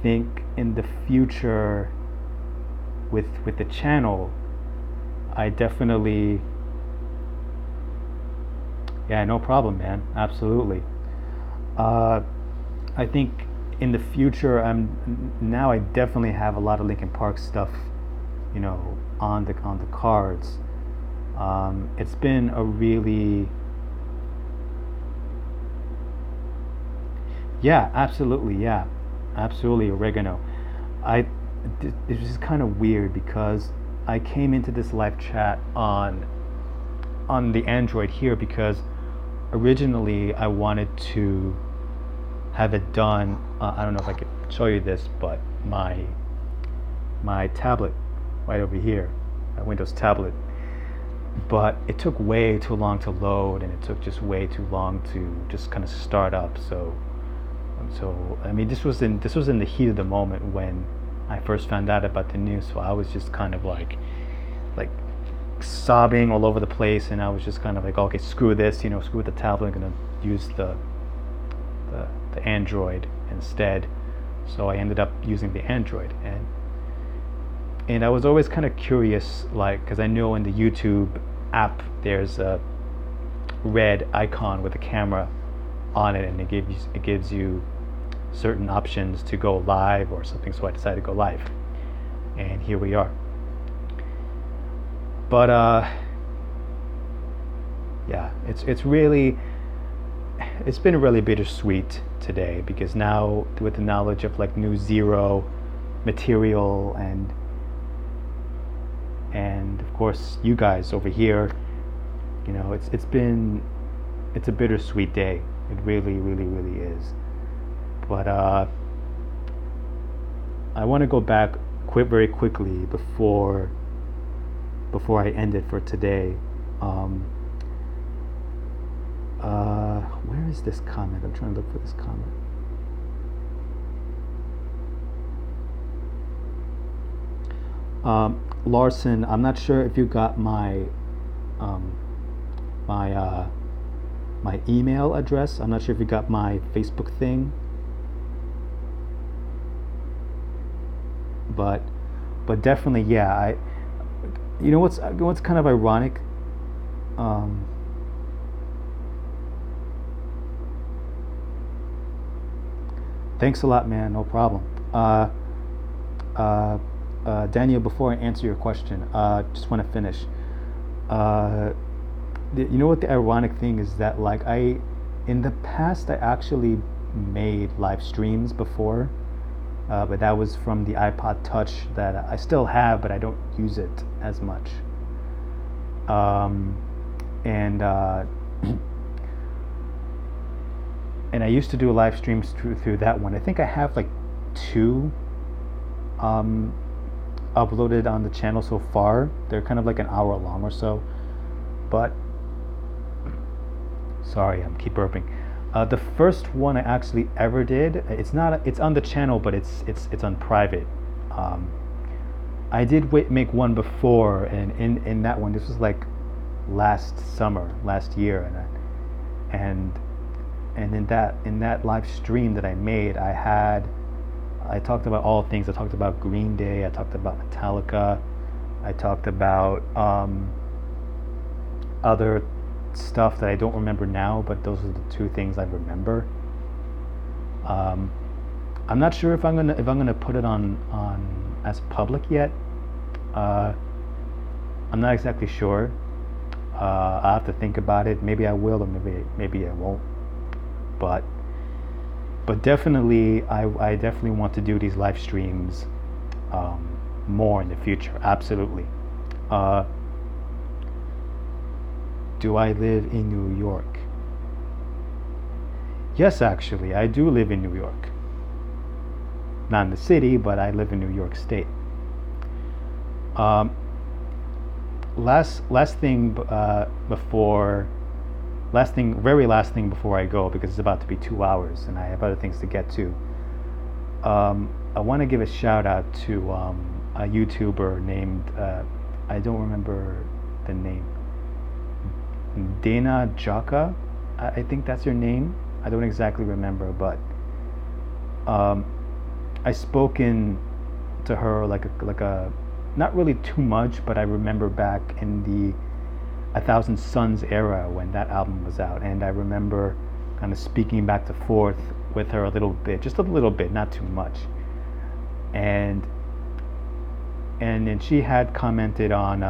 think in the future, with the channel, I definitely, yeah, no problem, man. Absolutely. I think in the future, I definitely have a lot of Linkin Park stuff, on the cards. It's been a really, yeah, absolutely, oregano. It's just kind of weird because I came into this live chat on the Android here because originally I wanted to have it done. I don't know if I could show you this, but my tablet right over here, my Windows tablet. But it took way too long to load, and it took just way too long to just kind of start up. So I mean, this was in the heat of the moment when I first found out about the news. So I was just kind of like sobbing all over the place, and I was just kind of like, okay, screw this, screw the tablet. I'm gonna use the Android instead. So I ended up using the Android, and I was always kind of curious, like, because I know in the YouTube app there's a red icon with a camera on it, and it gives you certain options to go live or something. So I decided to go live, and here we are. But yeah, it's been really bittersweet today, because now with the knowledge of like new Zero material and of course you guys over here, it's a bittersweet day. It really is. But I want to go back very quickly before I end it for today. Where is this comment? I'm trying to look for this comment. Larson, I'm not sure if you got my my email address. I'm not sure if you got my Facebook thing. But definitely, yeah. What's kind of ironic. Thanks a lot, man. No problem. Daniel, before I answer your question, just want to finish. You know what the ironic thing is, that like in the past I actually made live streams before, but that was from the iPod Touch that I still have, but I don't use it as much. And I used to do live streams through that one. I think I have like 2 uploaded on the channel so far. They're kind of like an hour long or so. But sorry, I'm keep burping. The first one I actually ever did, it's on the channel, but it's on private. I did make one before, and in that one, this was like last year, and in that live stream that I made, I talked about all things. I talked about Green Day, I talked about Metallica, I talked about other stuff that I don't remember now, but those are the 2 things I remember. I'm not sure if I'm gonna put it on as public yet. I'm not exactly sure. I'll have to think about it. Maybe I will, or maybe I won't. But definitely, I definitely want to do these live streams more in the future. Absolutely. Do I live in New York? Yes, actually, I do live in New York. Not in the city, but I live in New York State. Last thing before I go, because it's about to be 2 hours and I have other things to get to. I want to give a shout out to a YouTuber named I don't remember the name. Dana Jaka, I think that's your name. I don't exactly remember, but I spoken to her like a not really too much, but I remember back in the 1,000 Suns era when that album was out, and I remember kind of speaking back and forth with her a little bit, just a little bit, not too much, and then she had commented on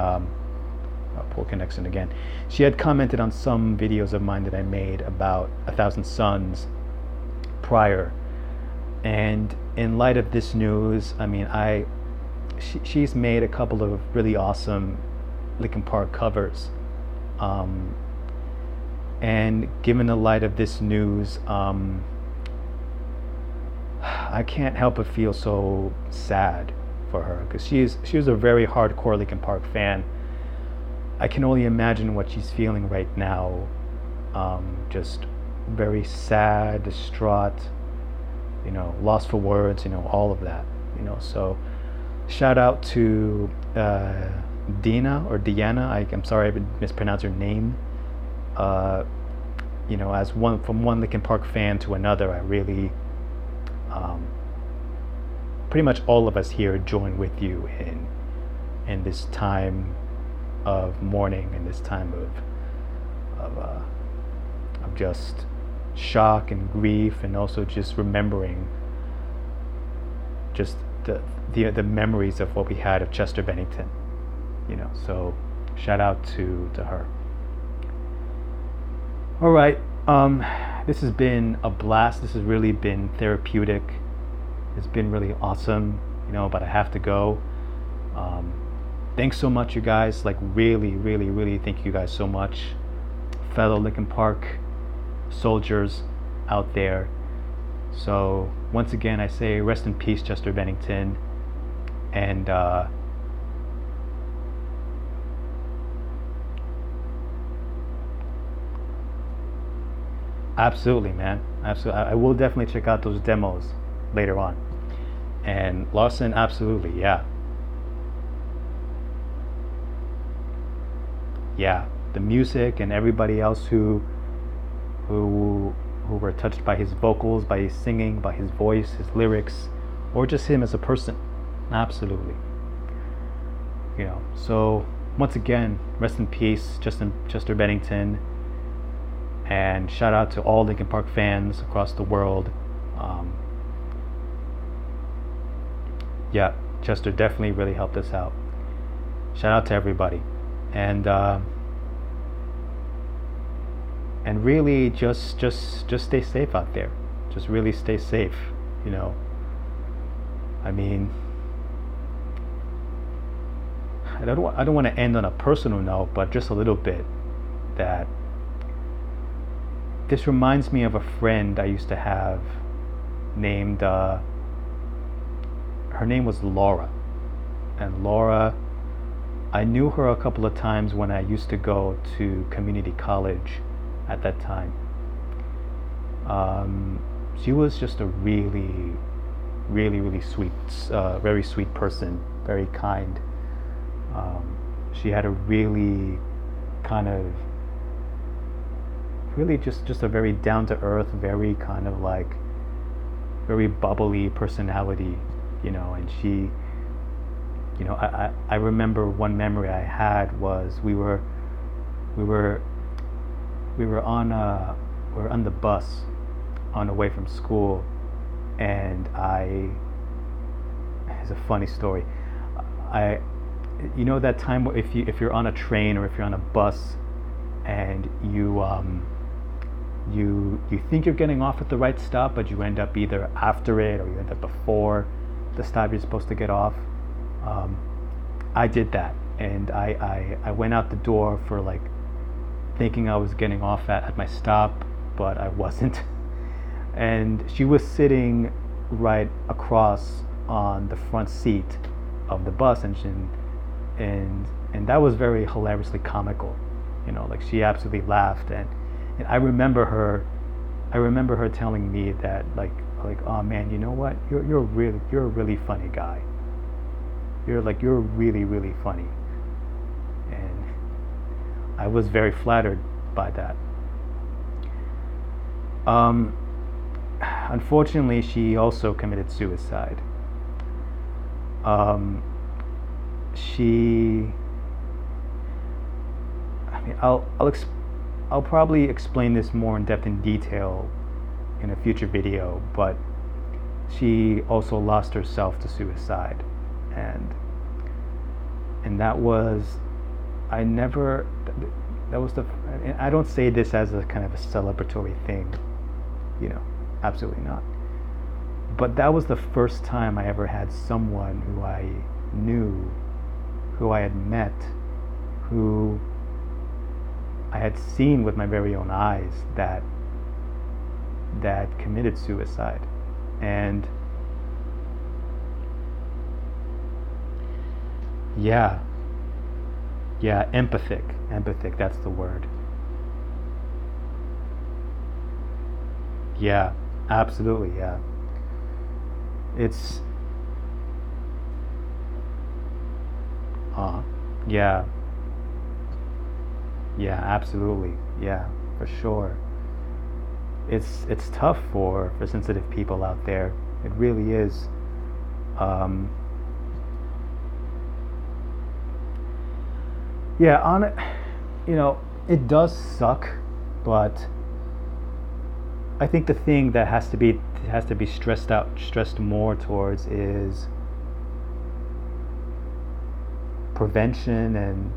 poor connection again. She had commented on some videos of mine that I made about 1,000 Suns prior, and in light of this news, I mean, she's made a couple of really awesome Linkin Park covers. And given the light of this news, I can't help but feel so sad for her, because she was a very hardcore Linkin Park fan. I can only imagine what she's feeling right now. Just very sad, distraught, lost for words, all of that. So shout out to Dina or Deanna. I'm sorry I mispronounced her name. As from one Linkin Park fan to another, I really, pretty much all of us here join with you in this time of mourning, and this time of just shock and grief, and also just remembering just the memories of what we had of Chester Bennington. So shout out to her. All right, this has been a blast. This has really been therapeutic. It's been really awesome, but I have to go. Thanks so much, you guys. Like, really, really, really thank you guys so much, fellow Linkin Park soldiers out there. So once again, I say rest in peace, Chester Bennington. And absolutely, man, absolutely. I will definitely check out those demos later on. And Lawson, absolutely, yeah, the music and everybody else who were touched by his vocals, by his singing, by his voice, his lyrics, or just him as a person, absolutely. So once again, rest in peace, Chester Bennington. And shout out to all Linkin Park fans across the world. Chester definitely really helped us out. Shout out to everybody. And really just stay safe out there. Just really stay safe. I mean, I don't want to end on a personal note, but just a little bit. That this reminds me of a friend I used to have named, her name was Laura. And Laura, I knew her a couple of times when I used to go to community college at that time. She was just a really, really, really sweet, very sweet person, very kind. She had a really kind of, really just a very down-to-earth, very kind of like, very bubbly personality, and she, I remember one memory I had was we were on the bus on the way from school, and it's a funny story. That time if you're on a train or if you're on a bus and you think you're getting off at the right stop, but you end up either after it or you end up before the stop you're supposed to get off. I did that, and I went out the door for like thinking I was getting off at my stop, but I wasn't. And she was sitting right across on the front seat of the bus, and that was very hilariously comical. Like she absolutely laughed, and I remember her telling me that like oh man, you know what, you're a really funny guy. You're really, really funny. And I was very flattered by that. Unfortunately, she also committed suicide. I'll probably explain this more in depth in detail in a future video, but she also lost herself to suicide, and that was, I don't say this as a kind of a celebratory thing, absolutely not. But that was the first time I ever had someone who I knew, who I had met, who I had seen with my very own eyes that committed suicide. And yeah, empathic, that's the word. Yeah, absolutely, yeah. It's uh yeah, absolutely, yeah, for sure. It's tough for sensitive people out there. It really is. Um, yeah, on it, it does suck, but I think the thing that has to be stressed more towards is prevention, and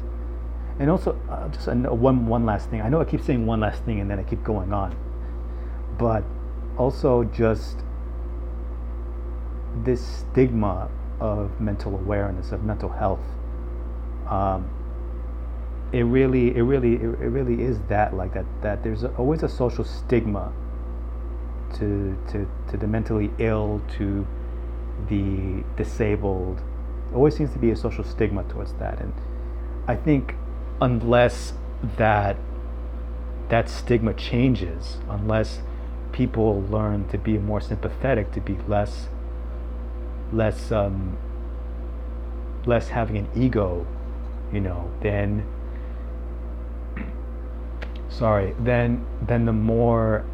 also just one last thing. I know I keep saying one last thing and then I keep going on, but also just this stigma of mental awareness, of mental health. Um, it really is that, like that there's always a social stigma to the mentally ill, to the disabled. Always seems to be a social stigma towards that, and I think unless that stigma changes, unless people learn to be more sympathetic, to be less having an ego, then the more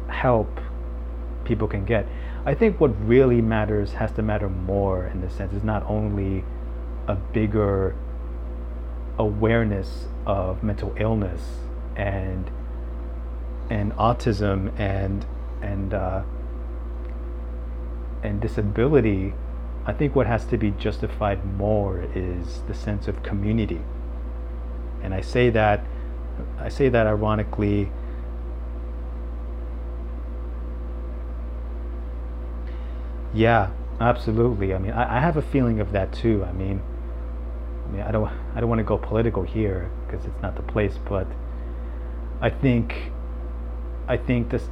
help people can get. I think what really matters, has to matter more in this sense, is not only a bigger awareness of mental illness and autism and disability. I think what has to be justified more is the sense of community. And I say that ironically. Yeah, absolutely. I mean, I have a feeling of that too. I don't want to go political here because it's not the place, but I think I think this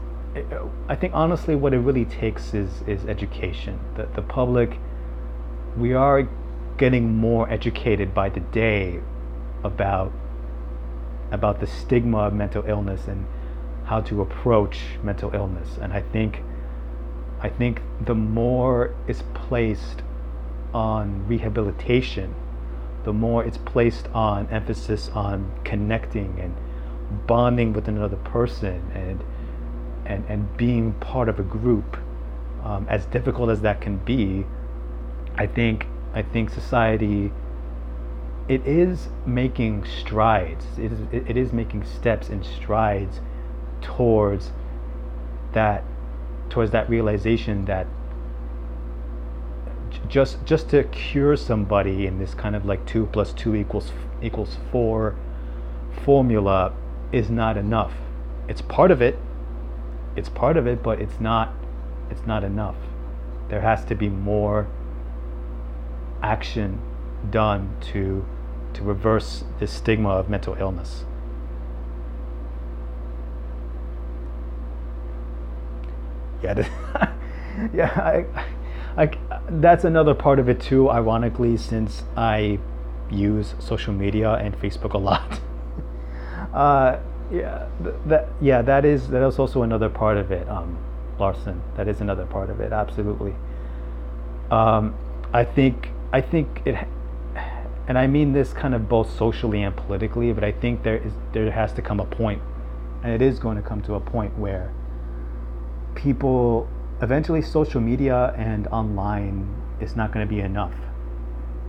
I think honestly what it really takes is education. The public, we are getting more educated by the day about the stigma of mental illness and how to approach mental illness. And I think the more is placed on rehabilitation, the more it's placed on emphasis on connecting and bonding with another person and being part of a group, as difficult as that can be. I think society, it is making strides. It is making steps and strides towards that realization that just to cure somebody in this kind of like 2 + 2 equals 4 formula is not enough. It's part of it, but it's not enough. There has to be more action done to reverse this stigma of mental illness. Yeah, yeah. That's another part of it too. Ironically, since I use social media and Facebook a lot, that is also another part of it. Larson, that is another part of it. Absolutely. I think it, and I mean this kind of both socially and politically, but I think there has to come a point, and it is going to come to a point where people, eventually social media and online is not going to be enough.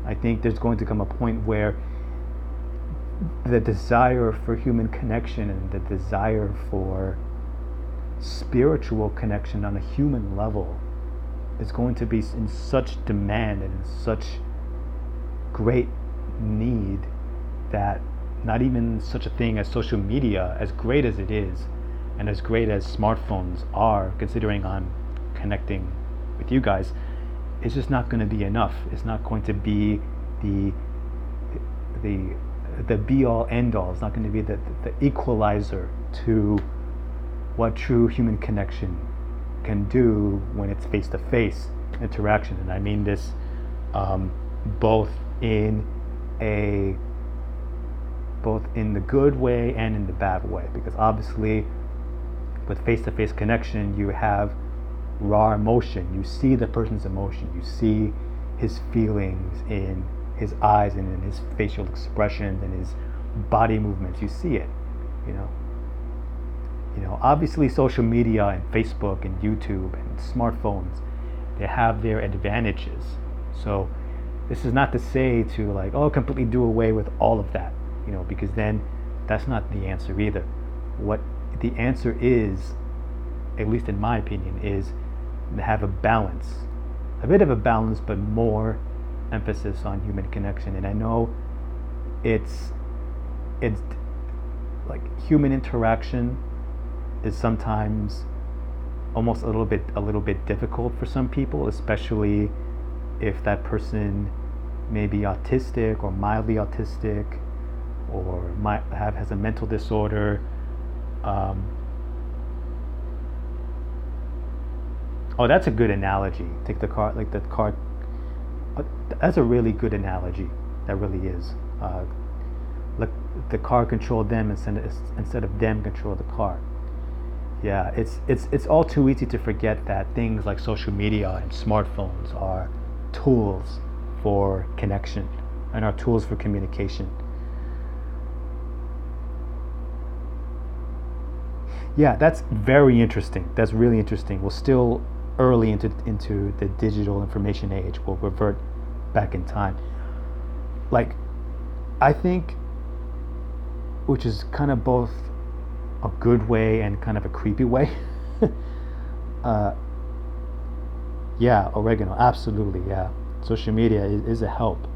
I think there's going to come a point where the desire for human connection and the desire for spiritual connection on a human level is going to be in such demand and in such great need that not even such a thing as social media, as great as it is and as great as smartphones are, considering I'm connecting with you guys, it's just not going to be enough. It's not going to be the the the be all end all. It's not going to be the equalizer to what true human connection can do when it's face to face interaction. And I mean this both in a both in the good way and in the bad way, because obviously with face-to-face connection you have raw emotion. You see the person's emotion, you see his feelings in his eyes and in his facial expressions and his body movements. You see it, you know. Obviously social media and Facebook and YouTube and smartphones, they have their advantages. So this is not to say to like, oh, completely do away with all of that, because then that's not the answer either. What the answer is, at least in my opinion, is to have a balance, a bit of a balance, but more emphasis on human connection. And I know it's like human interaction is sometimes almost a little bit difficult for some people, especially if that person may be autistic or mildly autistic or has a mental disorder. Oh, that's a good analogy. Take the car, like the car. That's a really good analogy. That really is. Like the car controlled them instead of them control the car. Yeah, it's all too easy to forget that things like social media and smartphones are tools for connection and are tools for communication. Yeah, that's very interesting. That's really interesting. We're still early into the digital information age. We'll revert back in time. Like, I think, which is kind of both a good way and kind of a creepy way. Yeah, oregano, absolutely, yeah. Social media is a help,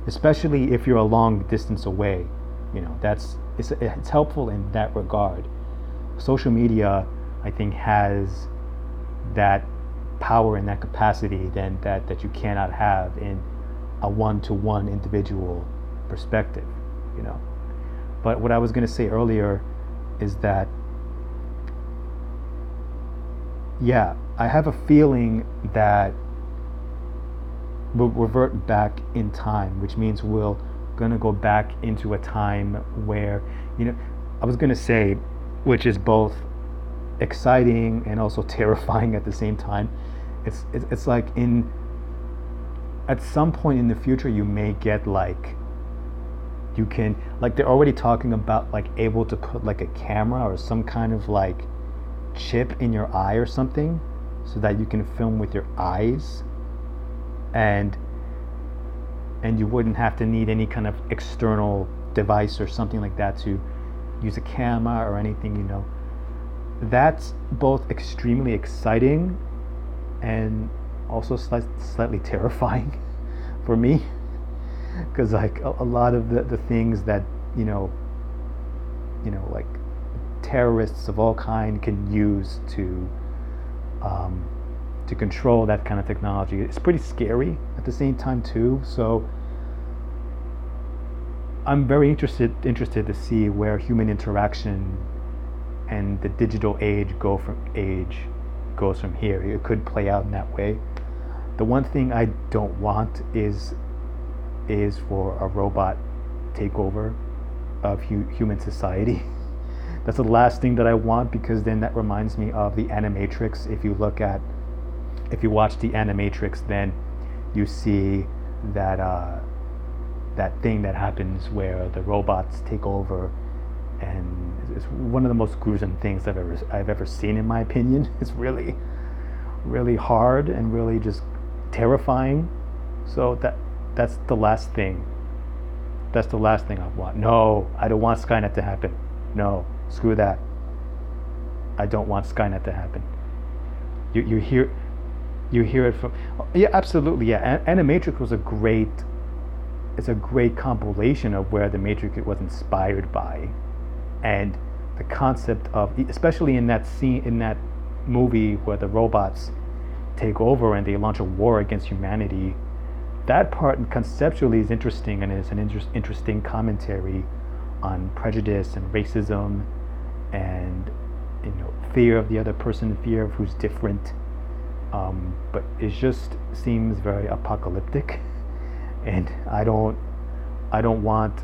especially if you're a long distance away. It's helpful in that regard. Social media, I think, has that power and that capacity then that you cannot have in a one-to-one individual perspective. But what I was going to say earlier is that, yeah, I have a feeling that we'll revert back in time, which means we're going to go back into a time where, I was going to say, which is both exciting and also terrifying at the same time. It's like at some point in the future you may get like, you can, like, they're already talking about like able to put like a camera or some kind of like chip in your eye or something so that you can film with your eyes, and you wouldn't have to need any kind of external device or something like that to use a camera or anything. That's both extremely exciting and also slightly terrifying for me, because like a lot of the things that like terrorists of all kind can use to control that kind of technology, it's pretty scary at the same time too. So I'm very interested to see where human interaction and the digital age goes from here. It could play out in that way. The one thing I don't want is for a robot takeover of human society. That's the last thing that I want, because then that reminds me of the Animatrix. If you watch the Animatrix, then you see that that thing that happens where the robots take over, and it's one of the most gruesome things I've ever seen, in my opinion. It's really, really hard and really just terrifying. So that's the last thing. That's the last thing I want. No, I don't want Skynet to happen. No, screw that. I don't want Skynet to happen. You hear it from, yeah, absolutely, yeah. Animatrix was a great compilation of where the Matrix was inspired by, and the concept of, especially in that scene in that movie where the robots take over and they launch a war against humanity. That part conceptually is interesting, and is an interesting commentary on prejudice and racism, and fear of the other person, fear of who's different. But it just seems very apocalyptic, and I don't want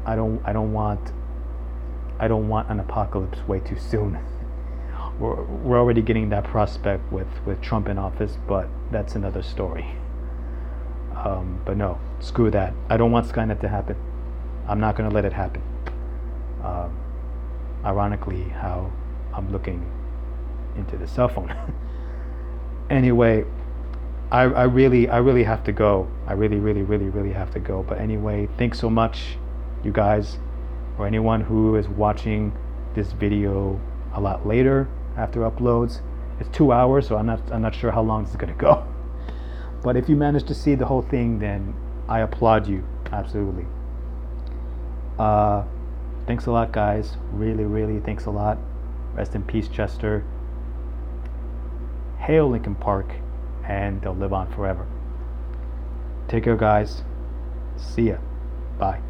an apocalypse way too soon. We're already getting that prospect with Trump in office, but that's another story. But no, screw that. I don't want Skynet to happen. I'm not going to let it happen. Ironically, how I'm looking into the cell phone. Anyway, I really have to go. I really have to go. But anyway, thanks so much, you guys, or anyone who is watching this video a lot later after uploads. It's 2 hours, so I'm not sure how long this is gonna go. But if you manage to see the whole thing, then I applaud you, absolutely. Thanks a lot, guys. Really thanks a lot. Rest in peace, Chester. Hail Linkin Park, and they'll live on forever. Take care, guys. See ya. Bye.